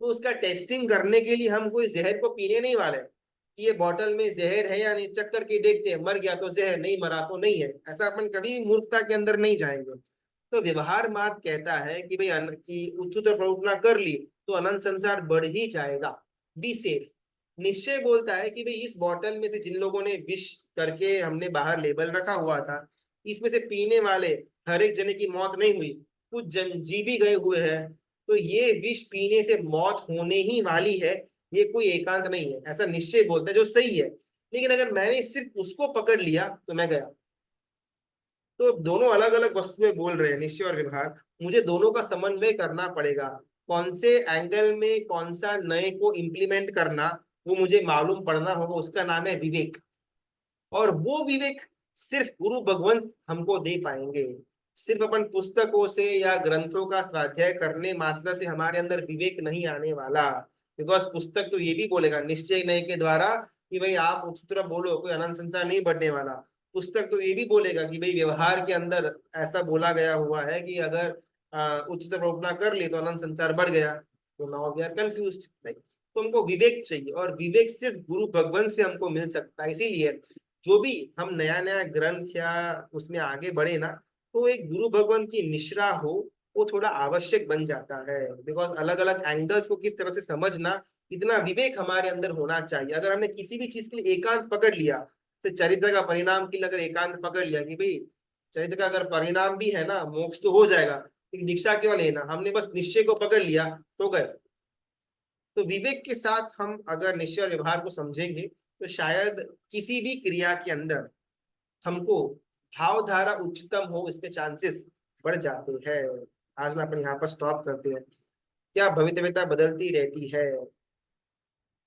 तो उसका टेस्टिंग करने के लिए हम कोई जहर को पीने नहीं वाले कि ये बॉटल में जहर है या नहीं, चेक करके देखते हैं, मर गया तो जहर, नहीं मरा तो नहीं है, ऐसा अपन कभी मूर्खता के अंदर नहीं जाएंगे। तो व्यवहार मार्ग कहता है कि भाई कि उच्चतर प्रवृत्ति कर ली तो अनंत संसार बढ़ ही जाएगा, बी सेफ। निश्चय बोलता है कि भाई इस बॉटल में से जिन लोगों ने विश करके हमने बाहर लेबल रखा हुआ था, इसमें से पीने वाले हर एक जने की मौत नहीं हुई, कुछ जन जी भी गए हुए हैं, तो ये विष पीने से मौत होने ही वाली है, ये कोई एकांत नहीं है, ऐसा निश्चय बोलता है, जो सही है। लेकिन अगर मैंने सिर्फ उसको पकड़ लिया तो मैं गया। तो दोनों अलग अलग वस्तुएं बोल रहे हैं, निश्चय और व्यवहार। मुझे दोनों का समन्वय करना पड़ेगा, कौन से एंगल में कौन सा नए को इम्प्लीमेंट करना वो मुझे मालूम पड़ना होगा, उसका नाम है विवेक। और वो विवेक सिर्फ गुरु भगवंत हमको दे पाएंगे। सिर्फ अपन पुस्तकों से या ग्रंथों का स्वाध्याय करने मात्र से हमारे अंदर विवेक नहीं आने वाला। बिकॉज पुस्तक तो ये भी बोलेगा निश्चय नए के द्वारा कि भाई आप उत्तर बोलो, कोई अनंत संसार नहीं बढ़ने वाला। पुस्तक तो ये भी बोलेगा कि भाई व्यवहार के अंदर ऐसा बोला गया हुआ है कि अगर उच्चतर प्रोपना कर ली तो अनंत संसार बढ़ गया। तो now we are confused, right. तो हमको विवेक चाहिए, और विवेक सिर्फ गुरु भगवंत से हमको मिल सकता है। इसीलिए जो भी हम नया नया ग्रंथ या उसमें आगे बढ़े ना, तो एक गुरु भगवंत की निश्रा हो वो थोड़ा आवश्यक बन जाता है। बिकॉज अलग अलग एंगल्स को किस तरह से समझना, इतना विवेक हमारे अंदर होना चाहिए। अगर हमने किसी भी चीज के लिए एकांत पकड़ लिया, तो चरित्र का परिणाम के लिए अगर एकांत पकड़ लिया कि भाई चरित्र का अगर परिणाम भी है ना, मोक्ष तो हो जाएगा, लेकिन दीक्षा क्यों लेना, हमने बस निश्चय को पकड़ लिया तो गए। तो विवेक के साथ हम अगर निश्चय और व्यवहार को समझेंगे तो शायद किसी भी क्रिया के अंदर हमको भावधारा उच्चतम हो, इसके चांसेस बढ़ जाते हैं। आज ना अपन यहाँ पर स्टॉप करते हैं। क्या भवितव्यता बदलती रहती है?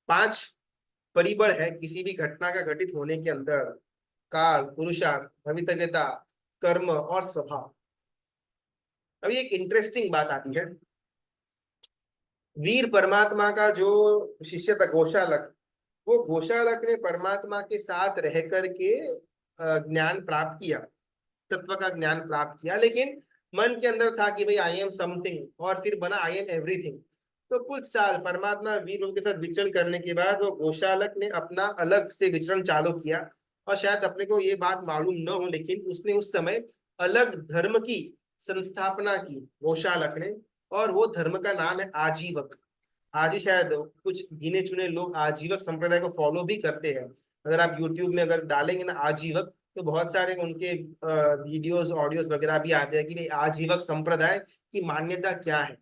5 परिबल है किसी भी घटना का घटित होने के अंदर: काल, पुरुषार्थ, भवितव्यता, कर्म और स्वभाव। अभी एक इंटरेस्टिंग बात आती है। वीर परमात्मा का जो शिष्य था गोशालक, वो गोशालक ने परमात्मा के साथ रह करके ज्ञान प्राप्त किया, तत्व का ज्ञान प्राप्त किया, लेकिन मन के अंदर था कि भाई आई एम समथिंग, और फिर बना आई एम एवरीथिंग। तो कुछ साल परमात्मा वीर के साथ विचरण करने के बाद वो गोशालक ने अपना अलग से विचरण चालू किया। और शायद अपने को ये बात मालूम न हो, लेकिन उसने उस समय अलग धर्म की संस्थापना की गोशालक ने, और वो धर्म का नाम है आजीवक। आज ही शायद कुछ गिने चुने लोग आजीवक संप्रदाय को फॉलो भी करते हैं। अगर आप यूट्यूब में अगर डालेंगे ना आजीवक, तो बहुत सारे उनके वीडियोस ऑडियोस वगैरह भी आते हैं कि भाई आजीवक संप्रदाय की मान्यता क्या है।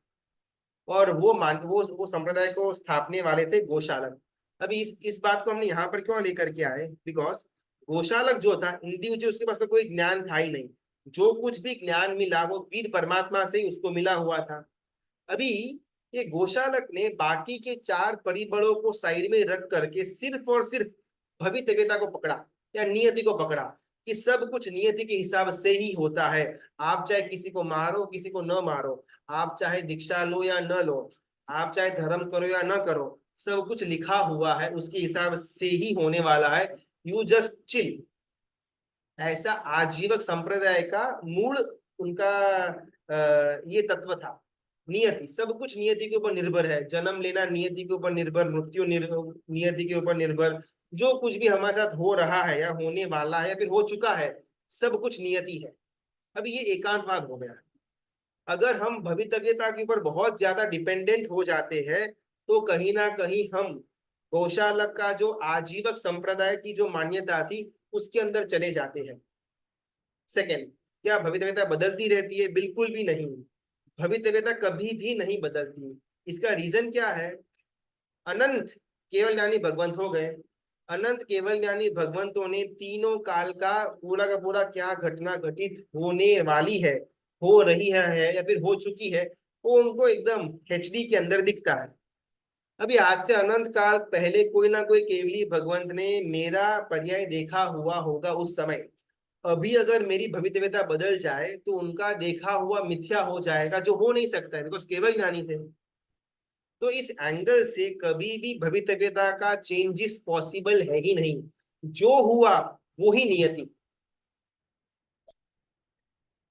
और वो संप्रदाय को स्थापने वाले थे गोशालक। अभी इस बात को हमने यहाँ पर क्यों लेकर के आए? बिकॉज गोशालक जो था इंडिविजुअल, उसके पास तो कोई ज्ञान था ही नहीं। जो कुछ भी ज्ञान मिला वो वीर परमात्मा से ही उसको मिला हुआ था। अभी ये गोशालक ने बाकी के 4 परिबलों को साइड में रख करके सिर्फ और सिर्फ भवितव्यता को पकड़ा या नियति को पकड़ा कि सब कुछ नियति के हिसाब से ही होता है। आप चाहे किसी को मारो, किसी को न मारो, आप चाहे दीक्षा लो या न लो, आप चाहे धर्म करो या न करो, सब कुछ लिखा हुआ है, उसके हिसाब से ही होने वाला है। You just chill. ऐसा आजीवक संप्रदाय का मूल उनका ये तत्व था। नियति, सब कुछ नियति के ऊपर निर्भर है। जन्म लेना नियति के ऊपर निर्भर, मृत्यु नियति के ऊपर निर्भर, जो कुछ भी हमारे साथ हो रहा है या होने वाला है या फिर हो चुका है, सब कुछ नियति है। अभी ये एकांतवाद हो गया। अगर हम भवितव्यता के ऊपर बहुत ज्यादा डिपेंडेंट हो जाते हैं तो कहीं ना कहीं हम गौशाला का जो आजीवक संप्रदाय की जो मान्यता थी उसके अंदर चले जाते हैं। सेकंड, क्या भवितव्यता बदलती रहती है? बिल्कुल भी नहीं, भवितव्यता कभी भी नहीं बदलती। इसका रीजन क्या है? अनंत केवल ज्ञानी भगवंत हो गए। अनंत केवल ज्ञानी भगवंतों ने तीनों काल का पूरा क्या घटना घटित होने वाली है, हो रही है या फिर हो चुकी है, वो उनको एकदम एचडी के अंदर दिखता है। अभी आज से अनंत काल पहले कोई ना कोई केवली भगवंत ने मेरा पर्याय देखा हुआ होगा उस समय। अभी अगर मेरी भवितव्यता बदल जाए तो उनका देखा हुआ मिथ्या हो जाएगा, जो हो नहीं सकता है, बिकॉज केवल ज्ञानी थे। तो इस एंगल से कभी भी भवितव्यता का चेंजेस पॉसिबल है ही नहीं। जो हुआ वो ही नियति।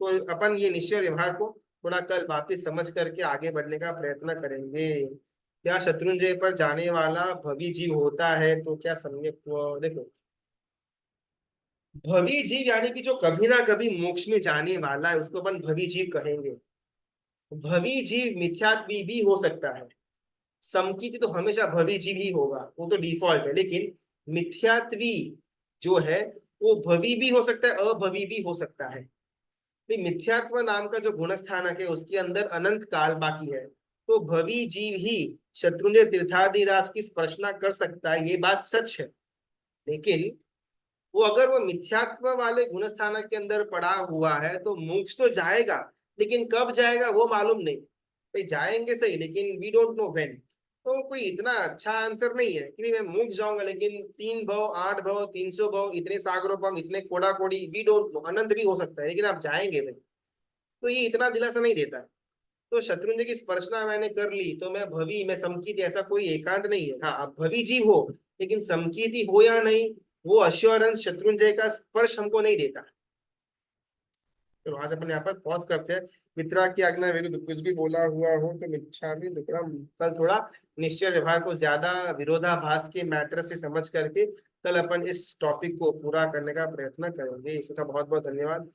तो अपन ये निश्चय व्यवहार को थोड़ा कल वापस समझ करके आगे बढ़ने का प्रयत्न करेंगे। क्या शत्रुंजय पर जाने वाला भवी जीव होता है? तो क्या सम्यक देखो, भवी जीव यानी कि जो कभी ना कभी मोक्ष में जाने वाला है उसको अपन भवी जीव कहेंगे। भवी जीव मिथ्यात्वी भी हो सकता है, समकीति तो हमेशा भवी जीव ही होगा, वो तो डिफॉल्ट है। लेकिन मिथ्यात्वी जो है वो भवी भी हो सकता है, अभवी भी हो सकता है। भाई मिथ्यात्व नाम का जो गुणस्थानक है उसके अंदर अनंत काल बाकी है, तो भवी जीव ही शत्रुंजय तीर्थादिराज की स्पर्शना कर सकता है, ये बात सच है। लेकिन वो अगर वो मिथ्यात्व वाले गुणस्थानक के अंदर पड़ा हुआ है तो मोक्ष तो जाएगा, लेकिन कब जाएगा वो मालूम नहीं। भाई जाएंगे सही, लेकिन वी डोंट नो व्हेन। तो कोई इतना अच्छा आंसर नहीं है कि मैं मोक्ष जाऊंगा, लेकिन 3 भव 8 भव 300 भव इतने सागरोपम इतने कोड़ा कोड़ी, वी डोंट नो, अनंत भी हो सकता है, लेकिन आप जाएंगे भाई। तो ये इतना दिलासा नहीं देता है। तो शत्रुंजय की स्पर्शना मैंने कर ली तो मैं भवी, मैं समकीति, ऐसा कोई एकांत नहीं है। हाँ आप भवी जीव हो, लेकिन समकीति हो या नहीं वो अश्योरेंस शत्रुंजय का स्पर्श हमको नहीं देता। तो आज अपन यहाँ पर पॉज करते हैं। मित्रा की आज्ञा विरुद्ध कुछ भी बोला हुआ हो तो मिच्छामि दुक्कडम। कल थोड़ा निश्चय व्यवहार को ज्यादा विरोधाभास के मैटर से समझ करके कल अपन इस टॉपिक को पूरा करने का प्रयत्न करेंगे। इसका बहुत बहुत धन्यवाद।